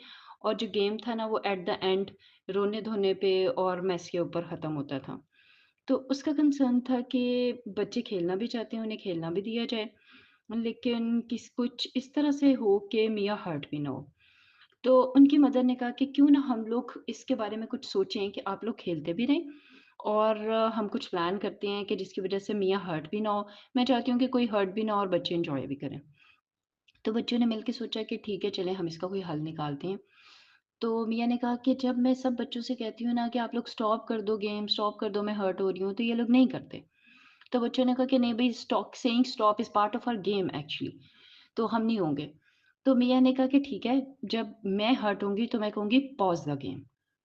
और जो गेम था ना वो एट द एंड रोने-धोने पे और मेस के ऊपर ख़त्म होता था। तो उसका कंसर्न था कि बच्चे खेलना भी चाहते हैं, उन्हें खेलना भी दिया जाए, लेकिन किस कुछ इस तरह से हो कि मिया हर्ट भी ना हो। तो उनकी मदर ने कहा कि क्यों ना हम लोग इसके बारे में कुछ सोचें कि आप लोग खेलते भी रहें और हम कुछ प्लान करते हैं कि जिसकी वजह से मियाँ हर्ट भी ना हो। मैं चाहती हूँ कि कोई हर्ट भी ना हो और बच्चे एन्जॉय भी करें। तो बच्चों ने मिलके सोचा कि ठीक है चलें हम इसका कोई हल निकालते हैं। तो मियाँ ने कहा कि जब मैं सब बच्चों से कहती हूँ ना कि आप लोग स्टॉप कर दो गेम, स्टॉप कर दो मैं हर्ट हो रही हूँ, तो ये लोग नहीं करते। तो बच्चों ने कहा कि नहीं भई stop saying stop is part of our game actually, तो हम नहीं होंगे। तो मियाँ ने कहा कि ठीक है, जब मैं हर्ट होंगी तो मैं कहूँगी पॉज़ द गेम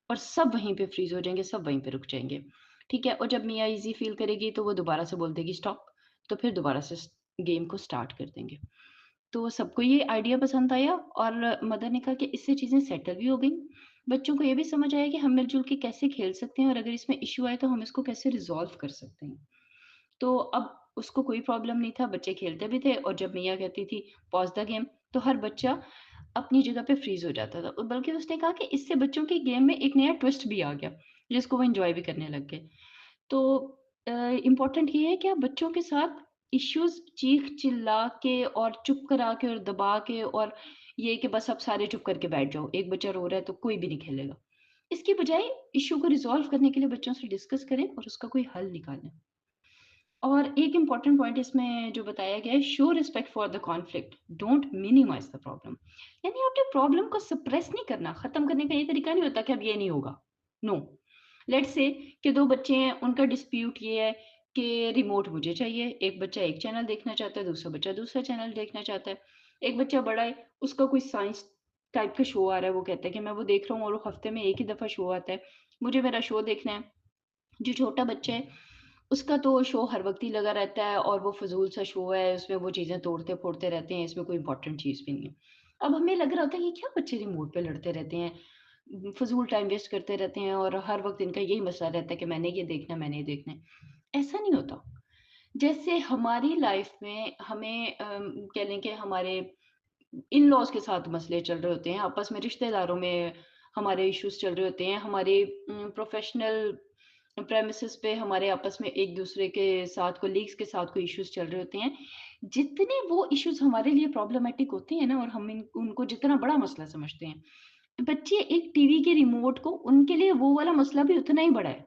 और सब वहीं पे फ्रीज़ हो जाएँगे, सब वहीं पे रुक जाएँगे। ठीक है? और जब मियाँ ईज़ी फ़ील करेगी तो वो दोबारा से बोल देगी स्टॉप, तो फिर दोबारा से स गेम को स्टार्ट कर देंगे। तो सबको ये आइडिया पसंद आया और मदर ने कहा कि इससे चीज़ें सेटल भी हो गईं। बच्चों को ये भी समझ आया कि हम मिल-जुल के कैसे खेल सकते हैं और अगर इसमें इश्यू आए तो हम इसको कैसे रिज़ॉल्व कर सकते हैं। तो अब उसको कोई प्रॉब्लम नहीं था, बच्चे खेलते भी थे और जब मियाँ कहती थी पॉज़ द गेम तो हर बच्चा अपनी जगह पे फ्रीज़ हो जाता था। बल्कि उसने कहा कि इससे बच्चों की गेम में एक नया ट्विस्ट भी आ गया, जिसको वो एन्जॉय भी करने लग गए। तो इम्पोर्टेंट ये है कि आप बच्चों के साथ इश्यूज़ चीख-चिल्ला के और चुप करा के और दबा के और ये कि बस अब सारे चुप करके बैठ जाओ, एक बच्चा रो रहा है तो कोई भी नहीं खेलेगा। इसकी बजाय इश्यू को रिज़ॉल्व करने के लिए बच्चों से डिस्कस करें और उसका कोई हल निकालें। और एक इम्पॉर्टेंट पॉइंट इसमें जो बताया गया है, show respect for the conflict, don't minimise the problem. यानी आपने प्रॉब्लम को सप्रेस नहीं करना, खत्म करने का ये तरीका नहीं होता कि अब ये नहीं होगा। नो, लेट्स से कि दो बच्चे हैं, उनका डिस्प्यूट ये है कि रिमोट मुझे चाहिए। एक बच्चा एक चैनल देखना चाहता है, दूसरा बच्चा दूसरा चैनल देखना चाहता है। एक बच्चा बड़ा है, उसका कोई साइंस टाइप का शो आ रहा है, वो कहता है कि मैं वो देख रहा हूँ और वो हफ्ते में एक ही दफ़ा शो आता है, मुझे मेरा शो देखना है। जो छोटा बच्चा है, उसका तो शो हर वक़्त ही लगा रहता है और वो फ़िज़ूल सा शो है, उसमें वो चीज़ें तोड़ते-फोड़ते रहते हैं, इसमें कोई इम्पोर्टेंट चीज़ भी नहीं है। अब हमें लग रहा होता है ये क्या बच्चे रिमोट पे लड़ते रहते हैं, फ़िज़ूल टाइम वेस्ट करते रहते हैं और हर वक़्त इनका यही मसला रहता है कि मैंने ये देखना है, मैंने ये देखना है। ऐसा नहीं होता। जैसे हमारी लाइफ़ में हमें कह लें कि हमारे इन-लॉज़ के साथ मसले चल रहे होते हैं, आपस में रिश्तेदारों में हमारे इश्यूज़ चल रहे होते हैं, हमारे प्रोफ़ेशनल प्रेमिसेस पे हमारे आपस में एक-दूसरे के साथ कोलीग्स के साथ कोई इश्यूज़ चल रहे होते हैं। जितने वो इश्यूज़ हमारे लिए प्रॉब्लमैटिक होते हैं ना और हम इन उनको जितना बड़ा मसला समझते हैं, बच्चे एक टीवी के रिमोट को उनके लिए वो वाला मसला भी उतना ही बड़ा है।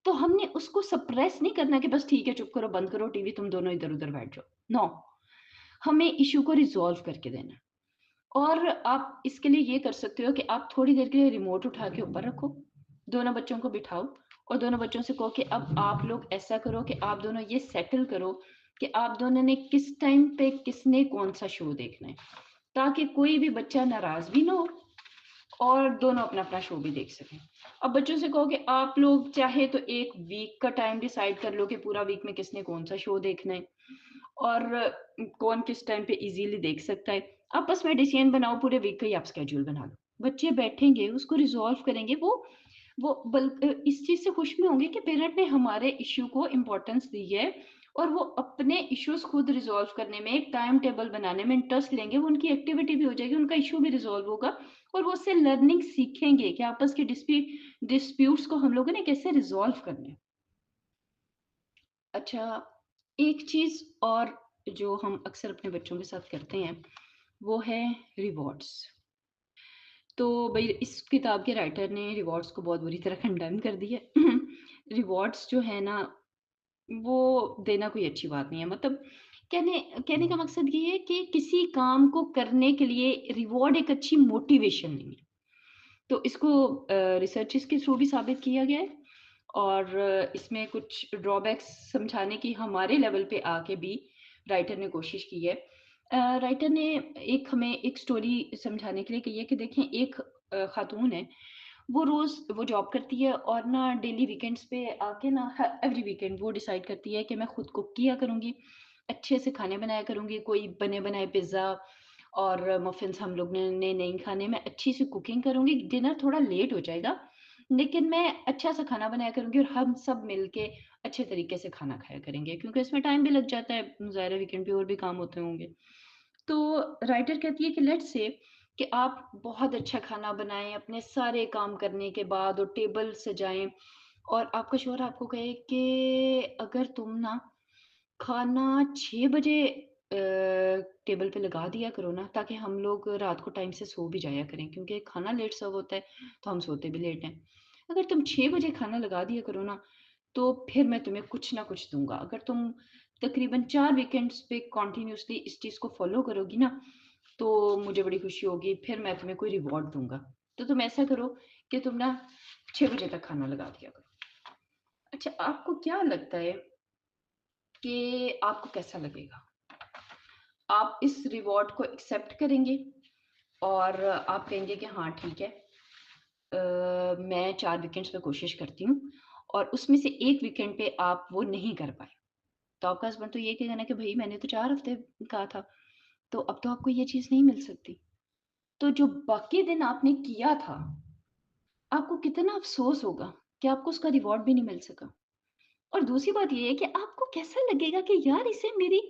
तो हमने उसको सप्रेस नहीं करना कि बस ठीक है, चुप करो, बंद करो टीवी, तुम दोनों इधर-उधर बैठ जाओ। नो, हमें इश्यू को रिज़ॉल्व करके देना है। और आप इसके लिए ये कर सकते हो कि आप थोड़ी देर के लिए रिमोट उठा के ऊपर रखो, दोनों बच्चों को बिठाओ और दोनों बच्चों से कहो कि अब आप लोग ऐसा करो कि आप दोनों ये सेटल करो कि आप दोनों ने किस टाइम पे किसने कौन-सा शो देखना है, ताकि कोई भी बच्चा नाराज़ भी ना हो और दोनों अपना-अपना शो भी देख सकें। अब बच्चों से कहो कि आप लोग चाहे तो 1 वीक का टाइम डिसाइड कर लो कि पूरा वीक में किसने कौन-सा शो देखना है और कौन किस टाइम पे इज़िली देख सकता है। आपस में डिसीजन बनाओ, पूरे वीक का ही आप शेड्यूल बना लो। बच्चे बैठेंगे, उसको रिज़ॉल्व करेंगे, इस चीज़ से खुश भी होंगे कि पेरेंट ने हमारे इश्यू को इम्पोर्टेंस दी है और वो अपने इश्यूज़ खुद रिज़ॉल्व करने में, एक टाइम टेबल बनाने में इंटरेस्ट लेंगे, वो उनकी एक्टिविटी भी हो जाएगी, उनका इश्यू भी रिज़ॉल्व होगा और वो उससे लर्निंग सीखेंगे कि आपस के डिस्प्यूट्स को हम लोगों ने कैसे रिज़ॉल्व करने हैं। अच्छा, एक चीज़ और जो हम अक्सर अपने बच्चों के साथ करते हैं, वो है रिवॉर्ड्स। तो भई इस किताब के राइटर ने रिवॉर्ड्स को बहुत बुरी तरह कंडेम कर दिया है। रिवॉर्ड्स जो है ना, वो देना कोई अच्छी बात नहीं है। मतलब कहने कहने का मकसद ये है कि किसी काम को करने के लिए रिवॉर्ड एक अच्छी मोटिवेशन नहीं है। तो इसको रिसर्चेस के थ्रू भी साबित किया गया है और इसमें कुछ ड्रॉबैक्स समझाने की हमारे लेवल पे आके भी राइटर ने कोशिश की है। राइटर ने हमें एक स्टोरी समझाने के लिए कही है कि देखें, एक खातून है, वो रोज़ वो जॉब करती है और ना डेली वीकेंड्स पे आके ना एवरी वीकेंड वो डिसाइड करती है कि मैं खुद कुक किया करूँगी, अच्छे से खाने बनाया करूँगी, कोई बने बनाए पिज़्ज़ा और मफ़िन्स हम लोग ने नहीं खाने, मैं अच्छी सी कुकिंग करूँगी, डिनर थोड़ा लेट हो जाएगा, लेकिन मैं अच्छा-सा खाना बनाया करूँगी और हम सब मिलके अच्छे तरीके से खाना खाया करेंगे, क्योंकि इसमें टाइम भी लग जाता है, ज़ाहिर है वीकेंड पे और भी काम होते होंगे। तो राइटर कहती है कि लेट्स से कि आप बहुत अच्छा खाना बनाएँ, अपने सारे काम करने के बाद और टेबल सजाएँ और आपका शौहर आपको कहे कि अगर तुम ना खाना 6 बजे टेबल पे लगा दिया करो ना, ताकि हम लोग रात को टाइम से सो भी जाया करें, क्योंकि खाना लेट सर्व होता है, तो हम सोते भी लेट हैं। अगर तुम 6 बजे खाना लगा दिया करो ना, तो फिर मैं तुम्हें कुछ ना कुछ दूँगा। अगर तुम तकरीबन 4 वीकेंड्स पे कंटिन्यूअसली इस चीज़ को फ़ॉलो करोगी ना, तो मुझे बड़ी खुशी होगी, फिर मैं तुम्हें कोई रिवॉर्ड दूँगा। तो तुम ऐसा करो कि तुम ना 6 बजे तक खाना लगा दिया करो। अच्छा, आपको क्या लगता है कि आपको कैसा लगेगा? आप इस रिवॉर्ड को एक्सेप्ट करेंगे और आप कहेंगे कि हाँ, ठीक है, मैं 4 वीकेंड्स पे कोशिश करती हूँ और उसमें से 1 वीकेंड पे आप वो नहीं कर पाए। तो आपका हस्बैंड तो ये कहेगा ना कि भई मैंने तो 4 हफ्ते कहा था, तो अब तो आपको ये चीज़ नहीं मिल सकती। तो जो बाकी दिन आपने किया था, आपको कितना अफ़सोस होगा कि आपको उसका रिवॉर्ड भी नहीं मिल सका। और दूसरी बात ये है कि आपको कैसा लगेगा कि यार, इसे मेरी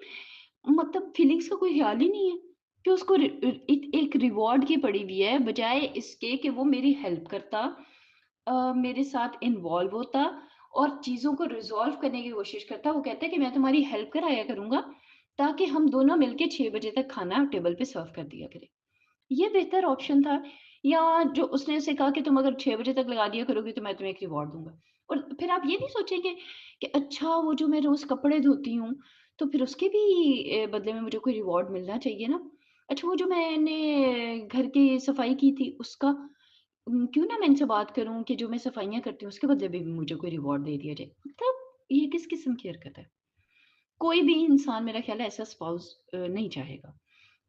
मतलब फीलिंग्स का कोई ख़्याल ही नहीं है कि उसको एक रिवॉर्ड की पड़ी हुई है, बजाय इसके कि वो मेरी हेल्प करता, मेरे साथ इन्वॉल्व होता और चीज़ों को रिज़ॉल्व करने की कोशिश करता। वो कहता है कि मैं तुम्हारी हेल्प कराया करूँगा, ताकि हम दोनों मिलके 6 बजे तक खाना टेबल पे सर्व कर दिया करें। ये बेहतर ऑप्शन था, या जो उसने उसे कहा कि तुम अगर 6 बजे तक लगा दिया करोगी तो मैं तुम्हें एक रिवॉर्ड दूँगा। और फिर आप ये नहीं सोचेंगे कि अच्छा वो जो मैं रोज़ कपड़े धोती हूँ, तो फिर उसके भी बदले में मुझे कोई रिवॉर्ड मिलना चाहिए ना। अच्छा वो जो मैंने घर की सफाई की थी उसका क्यों ना मैं इनसे बात करूँ कि जो मैं सफाइयाँ करती हूँ उसके बदले भी मुझे कोई रिवॉर्ड दे दिया जाए। मतलब ये किस किस्म की हरकत है? कोई भी इंसान मेरा ख्याल है ऐसा स्पाउस नहीं चाहेगा।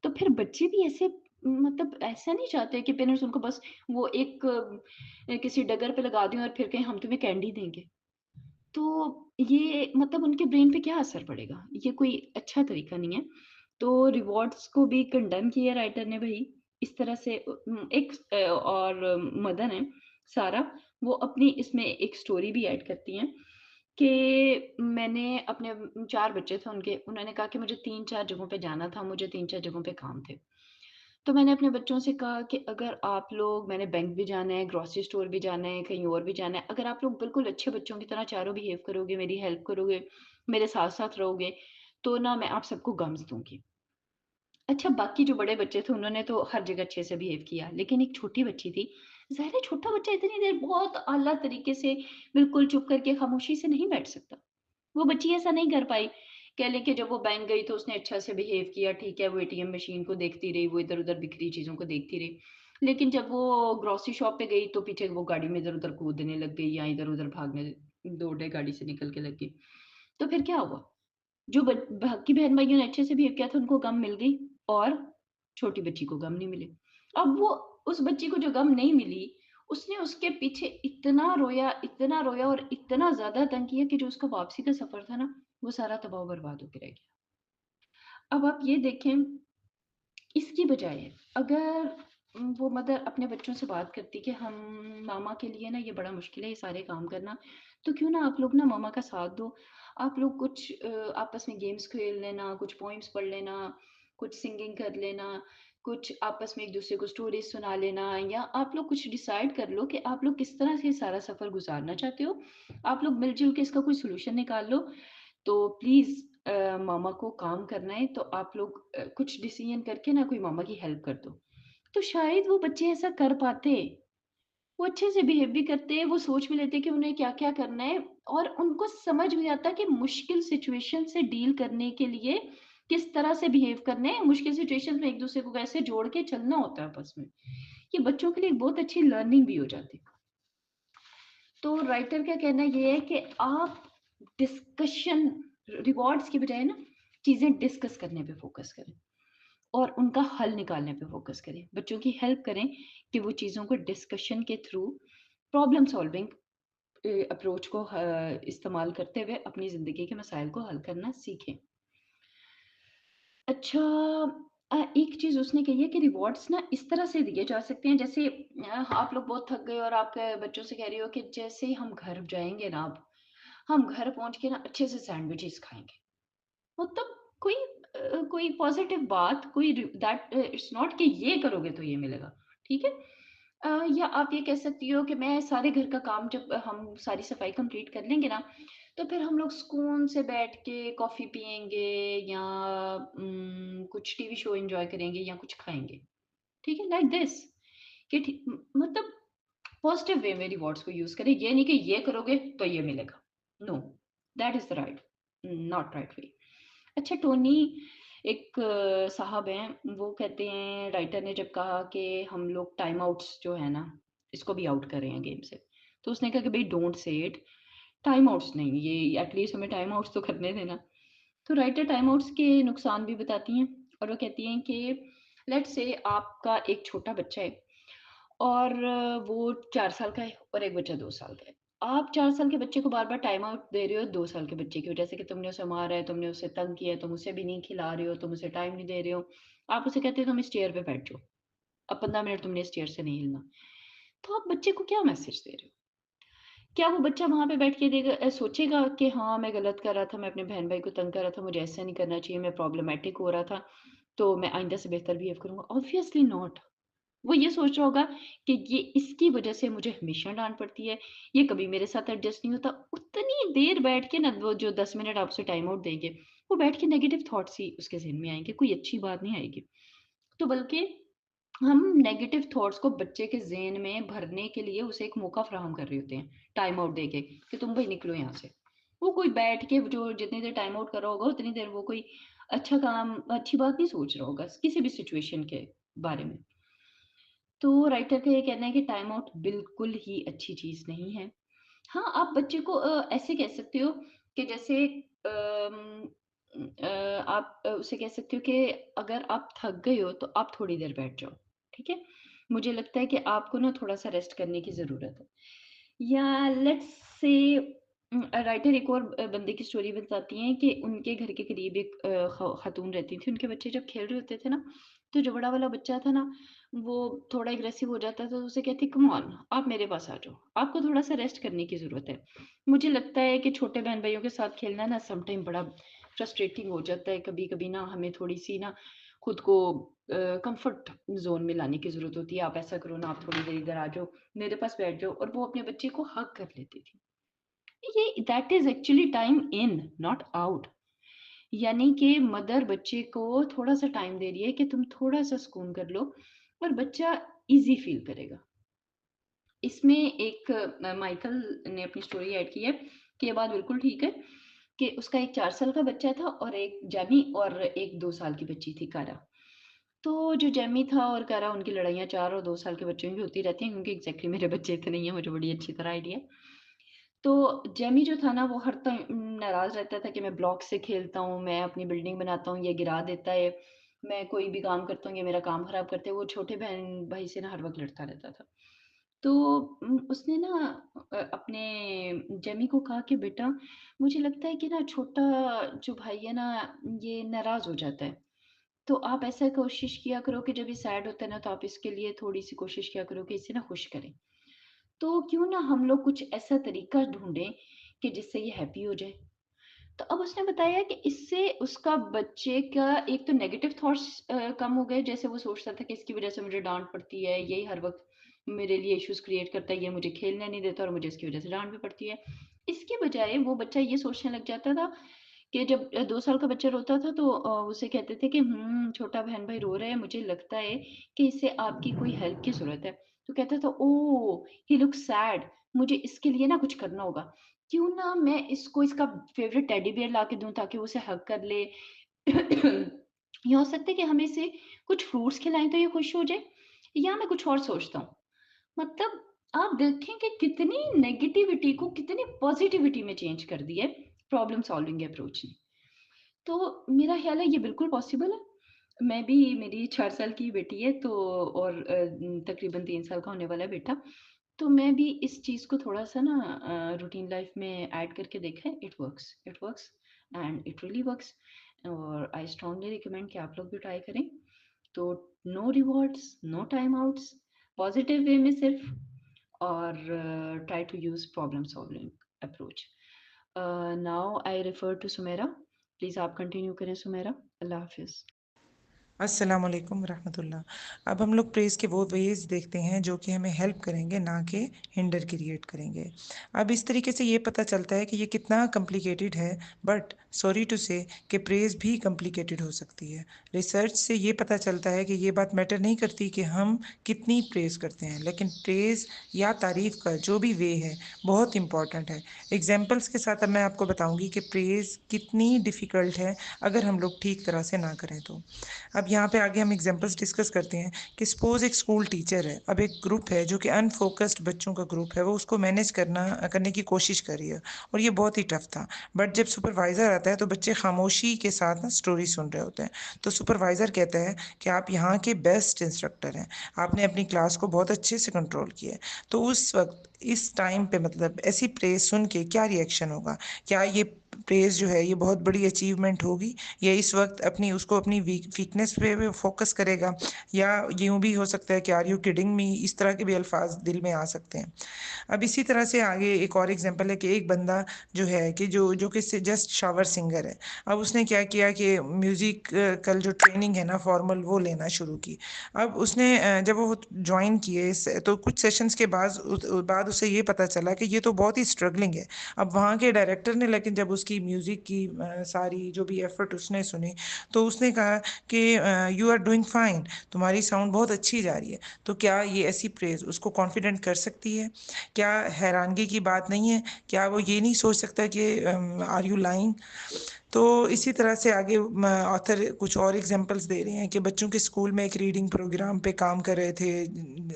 तो फिर बच्चे भी ऐसे मतलब ऐसा नहीं चाहते कि पेरेंट्स उनको बस वो एक किसी डगर पे लगा दें और फिर कहें हम तुम्हें कैंडी देंगे। तो ये मतलब उनके ब्रेन पे क्या असर पड़ेगा? ये कोई अच्छा तरीका नहीं है। तो रिवॉर्ड्स को भी कंडेम किया राइटर ने भई इस तरह से एक और मदर हैं सारा, वो अपनी इसमें एक स्टोरी भी ऐड करती हैं कि मैंने अपने 4 बच्चे थे उनके, उन्होंने कहा कि मुझे 3-4 जगहों पे जाना था, मुझे 3-4 जगहों पे काम थे। तो मैंने अपने बच्चों से कहा कि अगर आप लोग मैंने बैंक भी जाना है, ग्रोसरी स्टोर भी जाना है, कहीं और भी जाना है, अगर आप लोग बिल्कुल अच्छे बच्चों की तरह चारों बिहेव करोगे, मेरी हेल्प करोगे, मेरे साथ-साथ रहोगे, तो ना मैं आप सबको गम्स दूँगी। अच्छा बाकी जो बड़े बच्चे थे उन्होंने तो हर जगह अच्छे से बिहेव किया, लेकिन एक छोटी बच्ची थी, ज़ाहिर है छोटा बच्चा इतनी देर बहुत आला तरीके से बिल्कुल चुप करके खामोशी से नहीं बैठ सकता। वो बच्ची ऐसा नहीं कर पाई। कह लें कि जब वो बैंक गई तो उसने अच्छा से बिहेव किया, ठीक है, वो एटीएम मशीन को देखती रही, वो इधर-उधर बिखरी चीज़ों को देखती रही। लेकिन जब वो ग्रोसरी शॉप पे गई तो पीछे वो गाड़ी में इधर-उधर कूदने लग गई या इधर-उधर भागने दौड़े गाड़ी से निकल के लग गई। तो फिर क्या हुआ? जो बाकी बहन-भाइयों ने अच्छे से बिहेव किया था उनको गम मिल गई और छोटी बच्ची को गम नहीं मिली। अब वो उस बच्ची को जो गम नहीं मिली, उसने उसके पीछे इतना रोया और इतना ज़्यादा तंग किया कि जो उसका वापसी का सफ़र था ना, वो सारा तबाह और बर्बाद होके रह गया। अब आप ये देखें, इसकी बजाय अगर वो मदर अपने बच्चों से बात करती कि हम मामा के लिए ना ये बड़ा मुश्किल है ये सारे काम करना, तो क्यों ना आप लोग ना मामा का साथ दो। आप लोग कुछ आपस में गेम्स खेल लेना, कुछ पोएम्स पढ़ लेना, कुछ सिंगिंग कर लेना, कुछ आपस में एक-दूसरे को स्टोरीज़ सुना लेना या आप लोग कुछ डिसाइड कर लो कि आप लोग किस तरह से ये सारा सफ़र गुज़ारना चाहते हो। आप लोग मिल-जुल के इसका कोई सॉल्यूशन निकाल लो। तो प्लीज़ मामा को काम करना है तो आप लोग कुछ डिसीज़न करके ना कोई मामा की हेल्प कर दो। तो शायद वो बच्चे ऐसा कर पाते। वो अच्छे से बिहेव भी करते, वो सोच भी लेते कि उन्हें क्या-क्या करना है और उनको समझ भी आता कि मुश्किल सिचुएशन से डील करने के लिए किस तरह से बिहेव करना है, मुश्किल सिचुएशन में एक-दूसरे को कैसे जोड़ के चलना होता है आपस में। ये बच्चों के लिए एक बहुत अच्छी लर्निंग भी हो जाती है। तो राइटर का कहना ये है कि आप डिस्कशन रिवॉर्ड्स की बजाय ना चीज़ें डिस्कस करने पे फ़ोकस करें और उनका हल निकालने पे फ़ोकस करें। बच्चों की हेल्प करें कि वो चीज़ों को डिस्कशन के थ्रू प्रॉब्लम सॉल्विंग अप्रोच को इस्तेमाल करते हुए अपनी ज़िंदगी के मसाइल को हल करना सीखें। अच्छा एक चीज़ उसने कही है कि रिवॉर्ड्स ना इस तरह से दिए जा सकते हैं जैसे आप लोग बहुत थक गए और आपके बच्चों से कह रही हो कि जैसे ही हम घर जाएँगे ना अब, हम घर पहुँच के ना अच्छे से सैंडविचेज़ खाएँगे। मतलब कोई पॉज़िटिव बात कोई दैट इट्स नॉट कि ये करोगे तो ये मिलेगा, ठीक है? या आप ये कह सकती हो कि मैं सारे घर का काम जब हम सारी सफाई कंप्लीट कर लेंगे ना, तो फिर हम लोग सुकून से बैठ के कॉफ़ी पिएँगे या कुछ टीवी शो एन्जॉय करेंगे या कुछ खाएँगे, ठीक है? लाइक दिस कि मतलब पॉज़िटिव वे में रिवॉर्ड्स को यूज़ करें, ये नहीं कि ये करोगे तो ये मिलेगा। No, that is the right not right way. अच्छा टोनी एक साहब हैं, वो कहते हैं राइटर ने जब कहा कि हम लोग टाइम आउट्स जो है ना, इसको भी आउट कर रहे हैं गेम से। तो उसने कहा कि भई don't say it, time outs नहीं, ये एटलीस्ट हमें टाइम आउट्स तो करने देना। तो राइटर टाइम आउट्स के नुकसान भी बताती हैं और वो कहती हैं कि लेट्स से आपका एक छोटा बच्चा है और वो 4 साल का है और एक बच्चा 2 साल का है। आप 4 साल के बच्चे को बार-बार टाइम आउट दे रहे हो 2 साल के बच्चे की वजह से कि तुमने उसे मारा है, तुमने उसे तंग किया है, तुम उसे भी नहीं खिला रहे हो, तुम उसे टाइम नहीं दे रहे हो। आप उसे कहते हो तुम इस चेयर पे बैठ जाओ। अब 15 मिनट तुमने इस चेयर से नहीं हिलना। तो आप बच्चे को क्या मैसेज दे रहे हो? क्या वो बच्चा वहाँ पे बैठ के सोचेगा कि हाँ, मैं गलत कर रहा था, मैं अपने बहन-भाई को तंग कर रहा था, मुझे ऐसा नहीं करना चाहिए, मैं प्रॉब्लमैटिक हो रहा था, तो मैं आइंदा से बेहतर बिहेव करूँगा? Obviously not. वो ये सोच रहा होगा कि ये इसकी वजह से मुझे हमेशा डाँट पड़ती है, ये कभी मेरे साथ एडजस्ट नहीं होता। उतनी देर बैठ के ना वो जो 10 मिनट आप उसे टाइम आउट देंगे, वो बैठ के नेगेटिव थॉट्स ही उसके ज़हन में आएँगे, कोई अच्छी बात नहीं आएगी। तो बल्कि हम नेगेटिव थॉट्स को बच्चे के ज़हन में भरने के लिए उसे एक मौका फ़राहम कर रहे होते हैं, टाइम आउट देके कि तुम भई निकलो यहाँ से। वो कोई बैठ के जो जितनी देर टाइम आउट कर रहा होगा, उतनी देर वो कोई अच्छा काम, अच्छी बात नहीं सोच रहा होगा, किसी भी सिचुएशन के बारे में। तो राइटर का ये कहना है कि टाइम आउट बिल्कुल ही अच्छी चीज़ नहीं है। हाँ, आप बच्चे को ऐसे कह सकते हो कि जैसे आप उसे कह सकते हो कि अगर आप थक गए हो तो आप थोड़ी देर बैठ जाओ, ठीक है? मुझे लगता है कि आपको ना थोड़ा-सा रेस्ट करने की ज़रूरत है। या लेट्स से राइटर एक और बंदे की स्टोरी बताती हैं कि उनके घर के करीब एक खातून रहती थी। उनके बच्चे जब खेल रहे होते थे ना, तो जो बड़ा वाला बच्चा था ना, वो थोड़ा एग्रेसिव हो जाता था, तो उसे कहती, कम ऑन, आप मेरे पास आ जाओ, आपको थोड़ा सा रेस्ट करने की ज़रूरत है। मुझे लगता है कि छोटे बहन भाइयों के साथ खेलना ना सम टाइम बड़ा फ्रस्ट्रेटिंग हो जाता है। कभी कभी ना हमें थोड़ी सी ना खुद को कंफर्ट जोन में लाने की ज़रूरत होती है। आप ऐसा करो ना, आप थोड़ी देर इधर आ जाओ, मेरे पास बैठ जाओ, और वो अपने बच्चे को हग कर लेती थी। ये that is actually time in, not out. यानी कि मदर बच्चे को थोड़ा सा टाइम दे रही है कि तुम थोड़ा सा सुकून कर लो, और बच्चा इजी फील करेगा। इसमें एक माइकल ने अपनी स्टोरी ऐड की है कि ये बात बिल्कुल ठीक है कि उसका एक 4 साल का बच्चा था और एक जेमी, और एक 2 साल की बच्ची थी कारा। तो जो जेमी था और कारा, उनकी लड़ाइयाँ 4 और 2 साल के बच्चों की होती रहती हैं, क्योंकि एग्ज़ैक्टली मेरे बच्चे इतने नहीं हैं, मुझे बड़ी अच्छी तरह आइडिया है। तो जेमी जो था ना, वो हर टाइम नाराज़ रहता था कि मैं ब्लॉक से खेलता हूँ, मैं अपनी बिल्डिंग बनाता हूँ, ये गिरा देता है, मैं कोई भी काम करता हूँ, ये मेरा काम खराब करते हैं। वो छोटे बहन भाई से ना हर वक़्त लड़ता रहता था। तो उसने ना अपने जेमी को कहा कि बेटा, मुझे लगता है कि ना छोटा जो भाई है ना, ये नाराज़ हो जाता है। तो आप ऐसा कोशिश किया करो कि जब ये सैड होता है ना, तो आप इसके लिए थोड़ी-सी कोशिश किया करो कि इसे ना खुश करें। तो क्यों ना हम लोग कुछ ऐसा तरीका ढूँढें कि जिससे ये हैप्पी हो जाए। तो अब उसने बताया कि इससे उसका बच्चे का एक तो नेगेटिव थॉट्स कम हो गए। जैसे वो सोचता था कि इसकी वज़ह से मुझे डाँट पड़ती है, यही हर वक़्त मेरे लिए इश्यूज़ क्रिएट करता है, ये मुझे खेलने नहीं देता और मुझे इसकी वज़ह से डाँट भी पड़ती है। इसके बजाय वो बच्चा ये सोचने लग जाता था कि जब 2 साल का बच्चा रोता था, तो उसे कहते थे कि छोटा बहन भाई रो रहा है, मुझे लगता है कि इसे आपकी कोई हेल्प की ज़रूरत है। तो कहता था, ओह! ही लुक्स सैड, मुझे इसके लिए ना कुछ करना होगा। क्यों ना मैं इसको इसका फ़ेवरेट टेडी बियर ला के दूँ ताकि वो उसे हग कर ले। ये हो सकता है कि हम इसे कुछ फ्रूट्स खिलाएँ तो ये खुश हो जाए, या मैं कुछ और सोचता हूँ। मतलब आप देखें कि कितनी नेगेटिविटी को कितनी पॉज़िटिविटी में चेंज कर दिया है प्रॉब्लम सॉल्विंग अप्रोच ने। तो मेरा ख़्याल है ये बिल्कुल पॉसिबल है। मैं भी, मेरी 4 साल की बेटी है, तो और तकरीबन 3 साल का होने वाला है बेटा। तो मैं भी इस चीज़ को थोड़ा-सा ना रूटीन लाइफ़ में ऐड करके देखा है। It works and it really works, और आई स्ट्रांगली रिकमेंड कि आप लोग भी ट्राई करें। तो no rewards, no time outs, positive way में सिर्फ, और try to use problem solving approach. Now I refer to Sumera. Please आप कंटिन्यू करें सुमेरा। अल्लाह हाफ़िज़। अस्सलाम वालेकुम रहमतुल्लाह। अब हम लोग प्रेज़ के वो वेज़ देखते हैं जो कि हमें हेल्प करेंगे, ना कि हिंडर क्रिएट करेंगे। अब इस तरीके से ये पता चलता है कि ये कितना कॉम्प्लिकेटेड है, बट सॉरी टू से कि प्रेज़ भी कॉम्प्लिकेटेड हो सकती है। रिसर्च से ये पता चलता है कि ये बात मैटर नहीं करती कि हम कितनी प्रेज़ करते हैं, लेकिन प्रेज़ या तारीफ़ का जो भी वे है, बहुत इम्पॉर्टेंट है। एग्ज़ाम्पल्स के साथ अब मैं आपको बताऊँगी कि प्रेज़ कितनी डिफ़िकल्ट है अगर हम लोग ठीक तरह से ना करें तो। अब यहाँ पे आगे हम एग्जांपल्स डिस्कस करते हैं कि सपोज एक स्कूल टीचर है। अब एक ग्रुप है जो कि अनफोकस्ड बच्चों का ग्रुप है, वो उसको मैनेज करने की कोशिश कर रही है, और ये बहुत ही टफ था। बट जब सुपरवाइज़र आता है तो बच्चे खामोशी के साथ ना स्टोरी सुन रहे होते हैं। तो सुपरवाइज़र कहता है कि आप यहाँ के बेस्ट इंस्ट्रक्टर हैं, आपने अपनी क्लास को बहुत अच्छे से कंट्रोल किया है। तो उस वक्त इस टाइम पे मतलब ऐसी प्रेज सुन के क्या रिएक्शन होगा? क्या ये प्रेज जो है ये बहुत बड़ी अचीवमेंट होगी, या इस वक्त अपनी वीकनेस पे फोकस करेगा, या यूं भी हो सकता है कि आर यू किडिंग मी, इस तरह के भी अल्फाज दिल में आ सकते हैं। अब इसी तरह से आगे एक और एग्जांपल है कि एक बंदा जो है कि जो कि जस्ट शावर सिंगर है। अब उसने क्या किया कि म्यूजिक कल जो ट्रेनिंग है ना फॉर्मल, वो लेना शुरू की। अब उसने जब वो ज्वाइन किए तो कुछ सेशंस के बाद उसे ये पता चला कि ये तो बहुत ही स्ट्रगलिंग है। अब वहाँ के डायरेक्टर ने लेकिन जब उसकी म्यूजिक की सारी जो भी एफर्ट उसने सुनी, तो उसने कहा कि यू आर डूइंग फाइन, तुम्हारी साउंड बहुत अच्छी जा रही है। तो क्या ये ऐसी प्रेज उसको कॉन्फिडेंट कर सकती है? क्या हैरानगी की बात नहीं है? क्या वो ये नहीं सोच सकता कि आर यू लाइंग? तो इसी तरह से आगे ऑथर कुछ और एग्जांपल्स दे रहे हैं कि बच्चों के स्कूल में एक रीडिंग प्रोग्राम पे काम कर रहे थे,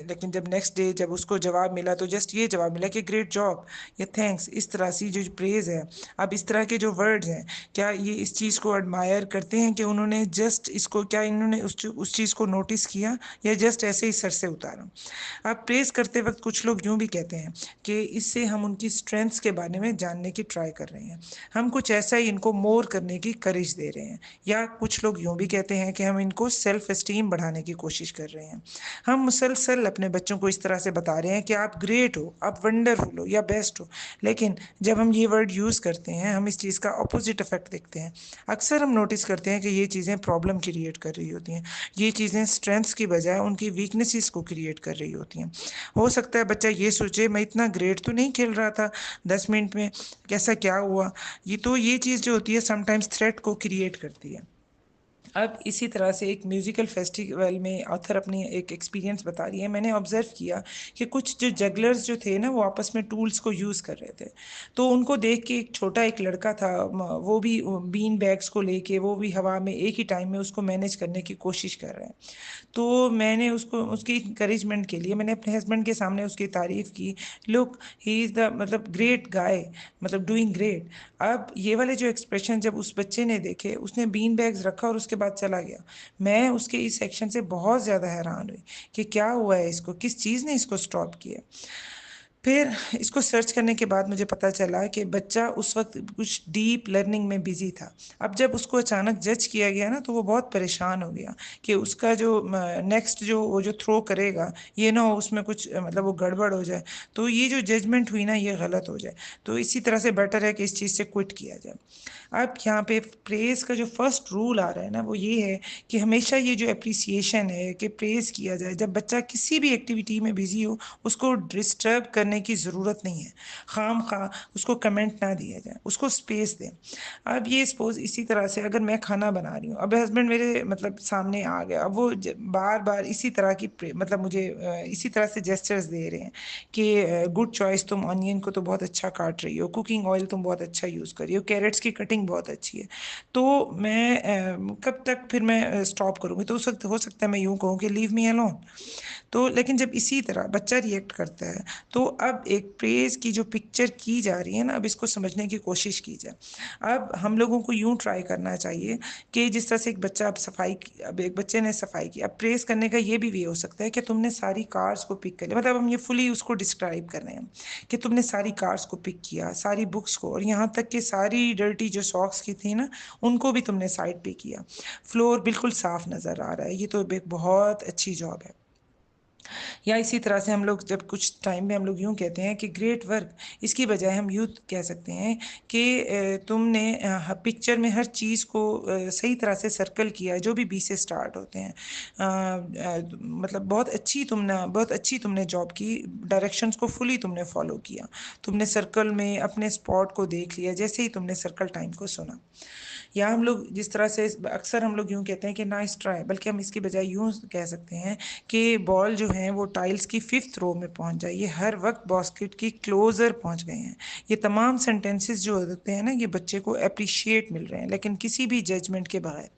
लेकिन जब नेक्स्ट डे जब उसको जवाब मिला तो जस्ट ये जवाब मिला कि ग्रेट जॉब या थैंक्स। इस तरह से जो प्रेज है, अब इस तरह के जो वर्ड्स हैं, क्या ये इस चीज़ को एडमायर करते हैं कि उन्होंने जस्ट इसको, क्या इन्होंने उस चीज़ को नोटिस किया या जस्ट ऐसे ही सर से उतारा? अब प्रेज करते वक्त कुछ लोग यूं भी कहते हैं कि इससे हम उनकी स्ट्रेंथ्स के बारे में जानने की ट्राई कर रहे हैं, हम कुछ ऐसा ही इनको मोर करने की करेज दे रहे हैं। या कुछ लोग यूं भी कहते हैं कि हम इनको सेल्फ एस्टीम बढ़ाने की कोशिश कर रहे हैं। हम मुसलसल अपने बच्चों को इस तरह से बता रहे हैं कि आप ग्रेट हो, आप वंडरफुल हो या बेस्ट हो, लेकिन जब हम ये वर्ड यूज़ करते हैं हम इस चीज़ का अपोजिट इफेक्ट देखते हैं। अक्सर हम नोटिस करते हैं कि ये चीज़ें प्रॉब्लम क्रिएट कर रही होती हैं, ये चीज़ें स्ट्रेंथ्स की बजाय उनकी वीकनेसेस को क्रिएट कर रही होती हैं। हो सकता है बच्चा ये सोचे मैं इतना ग्रेट तो नहीं खेल रहा था 10 मिनट में, कैसा क्या हुआ? ये चीज़ जो होती है समटाइम्स थ्रेट को क्रिएट करती है। अब इसी तरह से एक म्यूजिकल फेस्टिवल में ऑथर अपनी एक एक्सपीरियंस बता रही है। मैंने ऑब्जर्व किया कि कुछ जो जगलर्स जो थे ना, वो आपस में टूल्स को यूज़ कर रहे थे। तो उनको देख के एक छोटा एक लड़का था, वो भी बीन बैग्स को लेके वो भी हवा में एक ही टाइम में उसको मैनेज करने की कोशिश कर रहे हैं। तो मैंने उसको उसकी इंकरेजमेंट के लिए मैंने अपने हस्बैंड के सामने उसकी तारीफ की, लुक ही इज़ द मतलब ग्रेट गाय, मतलब डूइंग ग्रेट। अब ये वाले जो एक्सप्रेशन जब उस बच्चे ने देखे, उसने बीन बैग्स रखा और उसके बाद चला गया। मैं उसके इस सेक्शन से बहुत ज़्यादा हैरान हुई कि क्या हुआ है इसको, किस चीज़ ने इसको स्टॉप किया। फिर इसको सर्च करने के बाद मुझे पता चला कि बच्चा उस वक्त कुछ डीप लर्निंग में बिजी था। अब जब उसको अचानक जज किया गया ना, तो वो बहुत परेशान हो गया कि उसका जो नेक्स्ट जो वो जो थ्रो करेगा, ये ना हो उसमें कुछ मतलब वो गड़बड़ हो जाए, तो ये जो जजमेंट हुई ना ये गलत हो जाए। तो इसी तरह से बेटर है कि इस चीज़ से क्विट किया जाए। अब यहाँ पे प्रेज का जो फर्स्ट रूल आ रहा है ना, वो ये है कि हमेशा ये जो अप्रिसिएशन है कि प्रेज किया जाए, जब बच्चा किसी भी एक्टिविटी में बिजी हो उसको डिस्टर्ब करने की ज़रूरत नहीं है। खाम खा उसको कमेंट ना दिया जाए, उसको स्पेस दें। अब ये सपोज इसी तरह से अगर मैं खाना बना रही हूँ, अब हस्बैंड मेरे मतलब सामने आ गया, अब वो बार बार इसी तरह की मतलब मुझे इसी तरह से जेस्चर्स दे रहे हैं कि गुड चॉइस, तुम ऑनियन को तो बहुत अच्छा काट रही हो, कुकिंग ऑयल तुम बहुत अच्छा यूज़ कर रही हो, कैरेट्स की कटिंग बहुत अच्छी है। तो मैं कब तक फिर मैं स्टॉप करूँगी? तो उस वक्त हो सकता है मैं यूँ कहूँ कि लीव मी अलोन। तो लेकिन जब इसी तरह बच्चा रिएक्ट करता है, तो अब एक प्रेज की जो पिक्चर की जा रही है ना, अब इसको समझने की कोशिश की जाए। अब हम लोगों को यूं ट्राई करना चाहिए कि जिस तरह से एक बच्चा अब अब एक बच्चे ने सफाई की, अब प्रेज करने का ये भी वे हो सकता है कि तुमने सारी कार्स को पिक कर लिया, मतलब हम ये फुली उसको डिस्क्राइब कर रहे हैं कि तुमने सारी कार्स को पिक किया, सारी बुक्स को, और यहाँ तक कि सारी डर्टी जो सॉक्स की थी ना उनको भी तुमने साइड पे किया। फ्लोर बिल्कुल साफ नजर आ रहा है, ये तो एक बहुत अच्छी जॉब है। या इसी तरह से हम लोग जब कुछ टाइम में हम लोग यूं कहते हैं कि ग्रेट वर्क, इसकी बजाय हम यूँ कह सकते हैं कि तुमने पिक्चर में हर चीज़ को सही तरह से सर्कल किया है, जो भी बी से स्टार्ट होते हैं। मतलब बहुत अच्छी तुमने जॉब की, डायरेक्शंस को फुली तुमने फॉलो किया, तुमने सर्कल में अपने स्पॉट को देख लिया जैसे ही तुमने सर्कल टाइम को सुना। या हम लोग जिस तरह से अक्सर हम लोग यूं कहते हैं कि नाइस ट्राई, बल्कि हम इसकी बजाय यूं कह सकते हैं कि बॉल जो है वो टाइल्स की 5th रो में पहुंच जाए, ये हर वक्त बास्केट की क्लोजर पहुंच गए हैं। ये तमाम सेंटेंसेस जो होते हैं ना, ये बच्चे को अप्रिशिएट मिल रहे हैं, लेकिन किसी भी जजमेंट के बगैर।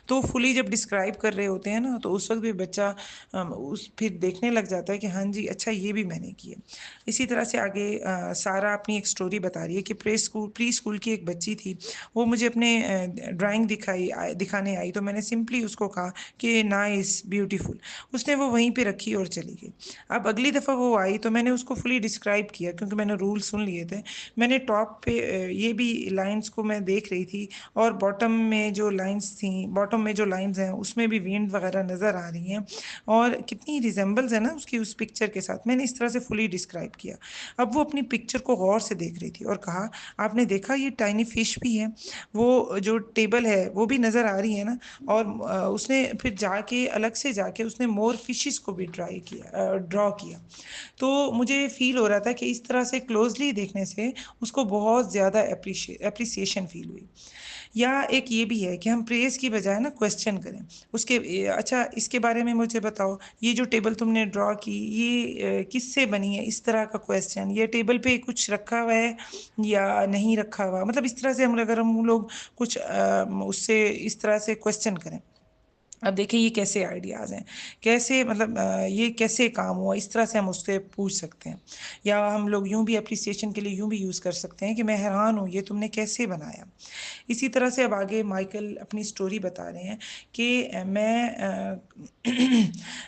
तो फुली जब डिस्क्राइब कर रहे होते हैं ना, तो उस वक्त भी बच्चा उस फिर देखने लग जाता है कि हाँ जी अच्छा ये भी मैंने किया। इसी तरह से आगे सारा अपनी एक स्टोरी बता रही है कि प्री स्कूल की एक बच्ची थी, वो मुझे अपने ड्राइंग दिखाने आई, तो मैंने सिंपली उसको कहा कि नाइस ब्यूटीफुल, उसने वो वहीं पे रखी और चली गई। अब अगली दफ़ा वो आई तो मैंने उसको फुली डिस्क्राइब किया, क्योंकि मैंने रूल सुन लिए थे। मैंने टॉप पे ये भी लाइंस को मैं देख रही थी, और बॉटम में जो लाइंस हैं उसमें भी विंड वगैरह नज़र आ रही हैं, और कितनी रिजेंबल्स है ना उसकी उस पिक्चर के साथ। मैंने इस तरह से फुली डिस्क्राइब किया। अब वो अपनी पिक्चर को गौर से देख रही थी और कहा, आपने देखा ये टाइनी फिश भी है, वो जो टेबल है वो भी नज़र आ रही है ना। और उसने फिर जाके अलग से जाके उसने मोर फिशेस को भी ड्रॉ किया। तो मुझे फील हो रहा था कि इस तरह से क्लोजली देखने से उसको बहुत ज़्यादा एप्रिसिएशन फील हुई। या एक ये भी है कि हम प्रेज की बजाय ना क्वेश्चन करें अच्छा इसके बारे में मुझे बताओ, ये जो टेबल तुमने ड्रॉ की ये किससे बनी है, इस तरह का क्वेश्चन। ये टेबल पे कुछ रखा हुआ है या नहीं रखा हुआ, मतलब इस तरह से अगर हम लोग कुछ उससे इस तरह से क्वेश्चन करें। अब देखिए ये कैसे आइडियाज़ हैं, कैसे मतलब ये कैसे काम हुआ, इस तरह से हम उससे पूछ सकते हैं। या हम लोग यूं भी अप्रिसिएशन के लिए यूं भी यूज़ कर सकते हैं कि मैं हैरान हूँ ये तुमने कैसे बनाया। इसी तरह से अब आगे माइकल अपनी स्टोरी बता रहे हैं कि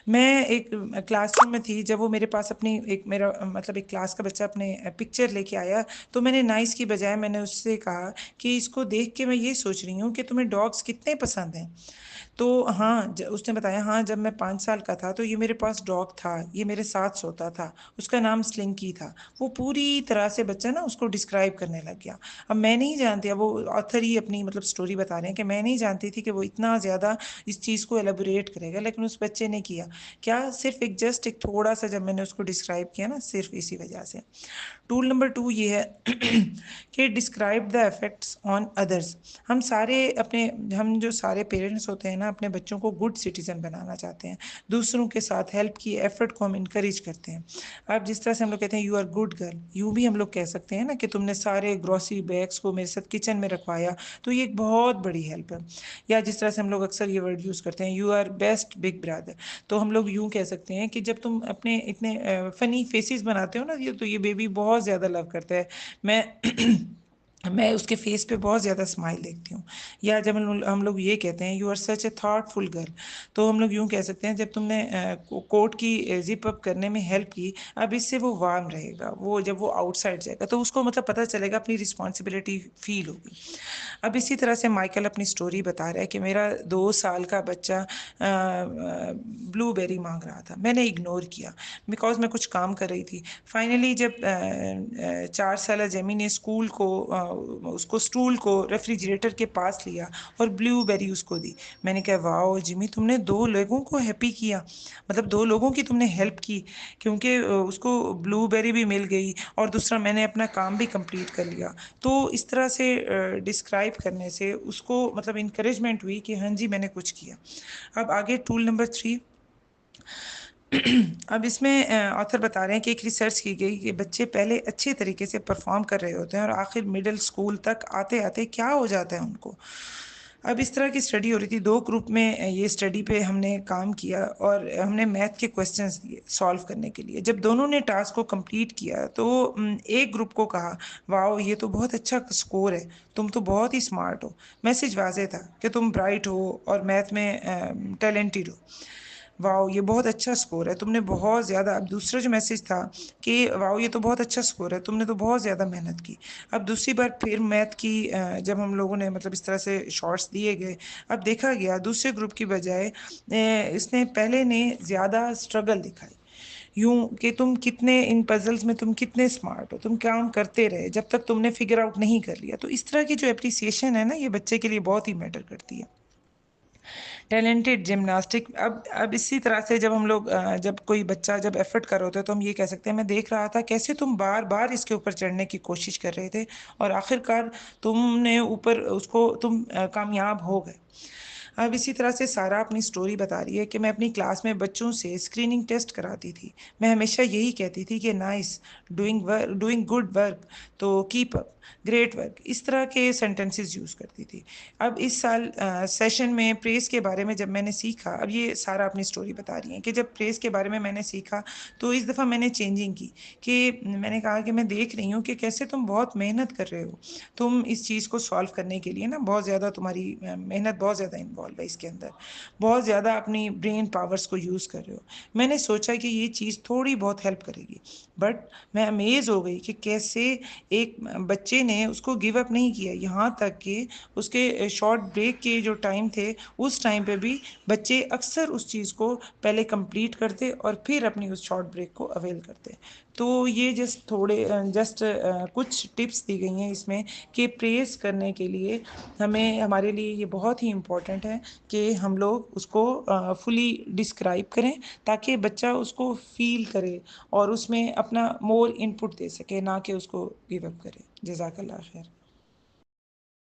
मैं एक क्लासरूम में थी जब वो मेरे पास अपनी एक मेरा मतलब एक क्लास का बच्चा अपने पिक्चर लेके आया। तो मैंने नाइस की बजाय मैंने उससे कहा कि इसको देख के मैं ये सोच रही हूँ कि तुम्हें डॉग्स कितने पसंद हैं। तो हाँ उसने बताया, हाँ जब मैं 5 साल का था तो ये मेरे पास डॉग था, ये मेरे साथ सोता था, उसका नाम स्लिंकी था। वो पूरी तरह से बच्चा ना उसको डिस्क्राइब करने लग गया। अब मैं नहीं जानती, अब वो ऑथर ही अपनी मतलब स्टोरी बता रहे हैं कि मैं नहीं जानती थी कि वो इतना ज़्यादा इस चीज़ को एलेबोरेट करेगा, लेकिन उस बच्चे ने किया। क्या सिर्फ एक थोड़ा सा जब मैंने उसको डिस्क्राइब किया ना, सिर्फ इसी वजह से। टूल नंबर 2 ये है कि describe the effects on others. हम जो सारे पेरेंट्स होते हैं ना, अपने बच्चों को गुड सिटीजन बनाना चाहते हैं, दूसरों के साथ हेल्प की एफर्ट को हम इनकरेज करते हैं। अब जिस तरह से हम लोग कहते हैं यू आर गुड गर्ल, यूं भी हम लोग कह सकते हैं ना कि तुमने सारे ग्रोसरी बैग्स को मेरे साथ किचन में रखवाया, तो ये एक बहुत बड़ी हेल्प है। या जिस तरह से हम लोग अक्सर ये वर्ड यूज करते हैं you are best big brother, तो हम लोग यूं कह सकते हैं कि जब तुम अपने इतने फनी फेसेस बनाते हो ना, ये तो ये बेबी बहुत ज्यादा लव करता है। मैं मैं उसके फेस पे बहुत ज़्यादा स्माइल देखती हूँ। या जब हम लोग ये कहते हैं you are such a thoughtful girl, तो हम लोग यूँ कह सकते हैं जब तुमने कोट की जिप अप करने में हेल्प की, अब इससे वो वार्म रहेगा, वो जब वो आउटसाइड जाएगा तो उसको मतलब पता चलेगा, अपनी रिस्पॉन्सिबिलिटी फील होगी। अब इसी तरह से माइकल अपनी स्टोरी बता रहा है कि मेरा 2 साल का बच्चा ब्लूबेरी मांग रहा था, मैंने इग्नोर किया बिकॉज मैं कुछ काम कर रही थी। फाइनली जब 4 साल जेमी ने उसको स्टूल को रेफ्रिजरेटर के पास लिया और ब्लूबेरी उसको दी, मैंने कहा वाओ जिमी, तुमने 2 लोगों को हैप्पी किया, मतलब 2 लोगों की तुमने हेल्प की, क्योंकि उसको ब्लूबेरी भी मिल गई और दूसरा मैंने अपना काम भी कंप्लीट कर लिया। तो इस तरह से डिस्क्राइब करने से उसको मतलब इंकरेजमेंट हुई कि हाँ जी मैंने कुछ किया। अब आगे टूल नंबर 3। अब इसमें ऑथर बता रहे हैं कि एक रिसर्च की गई कि बच्चे पहले अच्छे तरीके से परफॉर्म कर रहे होते हैं और आखिर मिडिल स्कूल तक आते आते क्या हो जाता है उनको। अब इस तरह की स्टडी हो रही थी, 2 ग्रुप में ये स्टडी पे हमने काम किया और हमने मैथ के क्वेश्चंस दिए सॉल्व करने के लिए। जब दोनों ने टास्क को कंप्लीट किया तो एक ग्रुप को कहा वाओ ये तो बहुत अच्छा स्कोर है, तुम तो बहुत ही स्मार्ट हो। मैसेज वाज़ेह था कि तुम ब्राइट हो और मैथ में टैलेंटेड हो। वाओ ये बहुत अच्छा स्कोर है, तुमने बहुत ज़्यादा। अब दूसरा जो मैसेज था कि वाओ ये तो बहुत अच्छा स्कोर है, तुमने तो बहुत ज़्यादा मेहनत की। अब दूसरी बार फिर मैथ की जब हम लोगों ने मतलब इस तरह से शॉर्ट्स दिए गए, अब देखा गया दूसरे ग्रुप की बजाय इसने पहले ने ज़्यादा स्ट्रगल दिखाई, यूं कि तुम कितने इन पजल्स में तुम कितने स्मार्ट हो, तुम काम करते रहे जब तक तुमने फिगर आउट नहीं कर लिया। तो इस तरह की जो एप्रिसिएशन है ना, ये बच्चे के लिए बहुत ही मैटर करती है। Talented gymnastic. अब इसी तरह से जब हम लोग जब कोई बच्चा जब एफर्ट कर रहे होते हैं तो हम ये कह सकते हैं मैं देख रहा था कैसे तुम बार बार इसके ऊपर चढ़ने की कोशिश कर रहे थे और आखिरकार तुमने ऊपर उसको तुम कामयाब हो गए। अब इसी तरह से सारा अपनी स्टोरी बता रही है कि मैं अपनी क्लास में बच्चों से स्क्रीनिंग टेस्ट कराती थी। मैं हमेशा यही कहती थी कि नाइस, डूइंग गुड वर्क, तो कीप अप, ग्रेट वर्क, इस तरह के सेंटेंसेस यूज़ करती थी। अब इस साल सेशन में प्रेस के बारे में जब मैंने सीखा, अब ये सारा अपनी स्टोरी बता रही है कि जब प्रेस के बारे में मैंने सीखा तो इस दफ़ा मैंने चेंजिंग की कि मैंने कहा कि मैं देख रही हूँ कि कैसे तुम बहुत मेहनत कर रहे हो, तुम इस चीज़ को सॉल्व करने के लिए ना बहुत ज़्यादा तुम्हारी मेहनत बहुत ज़्यादा इन्वॉल्व है इसके अंदर, बहुत ज़्यादा अपनी ब्रेन पावर्स को यूज़ कर रहे हो। मैंने सोचा कि ये चीज़ थोड़ी बहुत हेल्प करेगी, बट मैं अमेज हो गई कि कैसे एक बच्चे ने उसको गिव अप नहीं किया, यहाँ तक कि उसके शॉर्ट ब्रेक के जो टाइम थे उस टाइम पे भी बच्चे अक्सर उस चीज़ को पहले कंप्लीट करते और फिर अपनी उस शॉर्ट ब्रेक को अवेल करते। तो ये जस्ट कुछ टिप्स दी गई हैं इसमें कि प्रेज़ करने के लिए हमारे लिए ये बहुत ही इम्पोर्टेंट है कि हम लोग उसको फुली डिस्क्राइब करें, ताकि बच्चा उसको फील करे और उसमें अपना मोर इनपुट दे सके, ना कि उसको गिव अप करे। जज़ाकल्लाह खैर।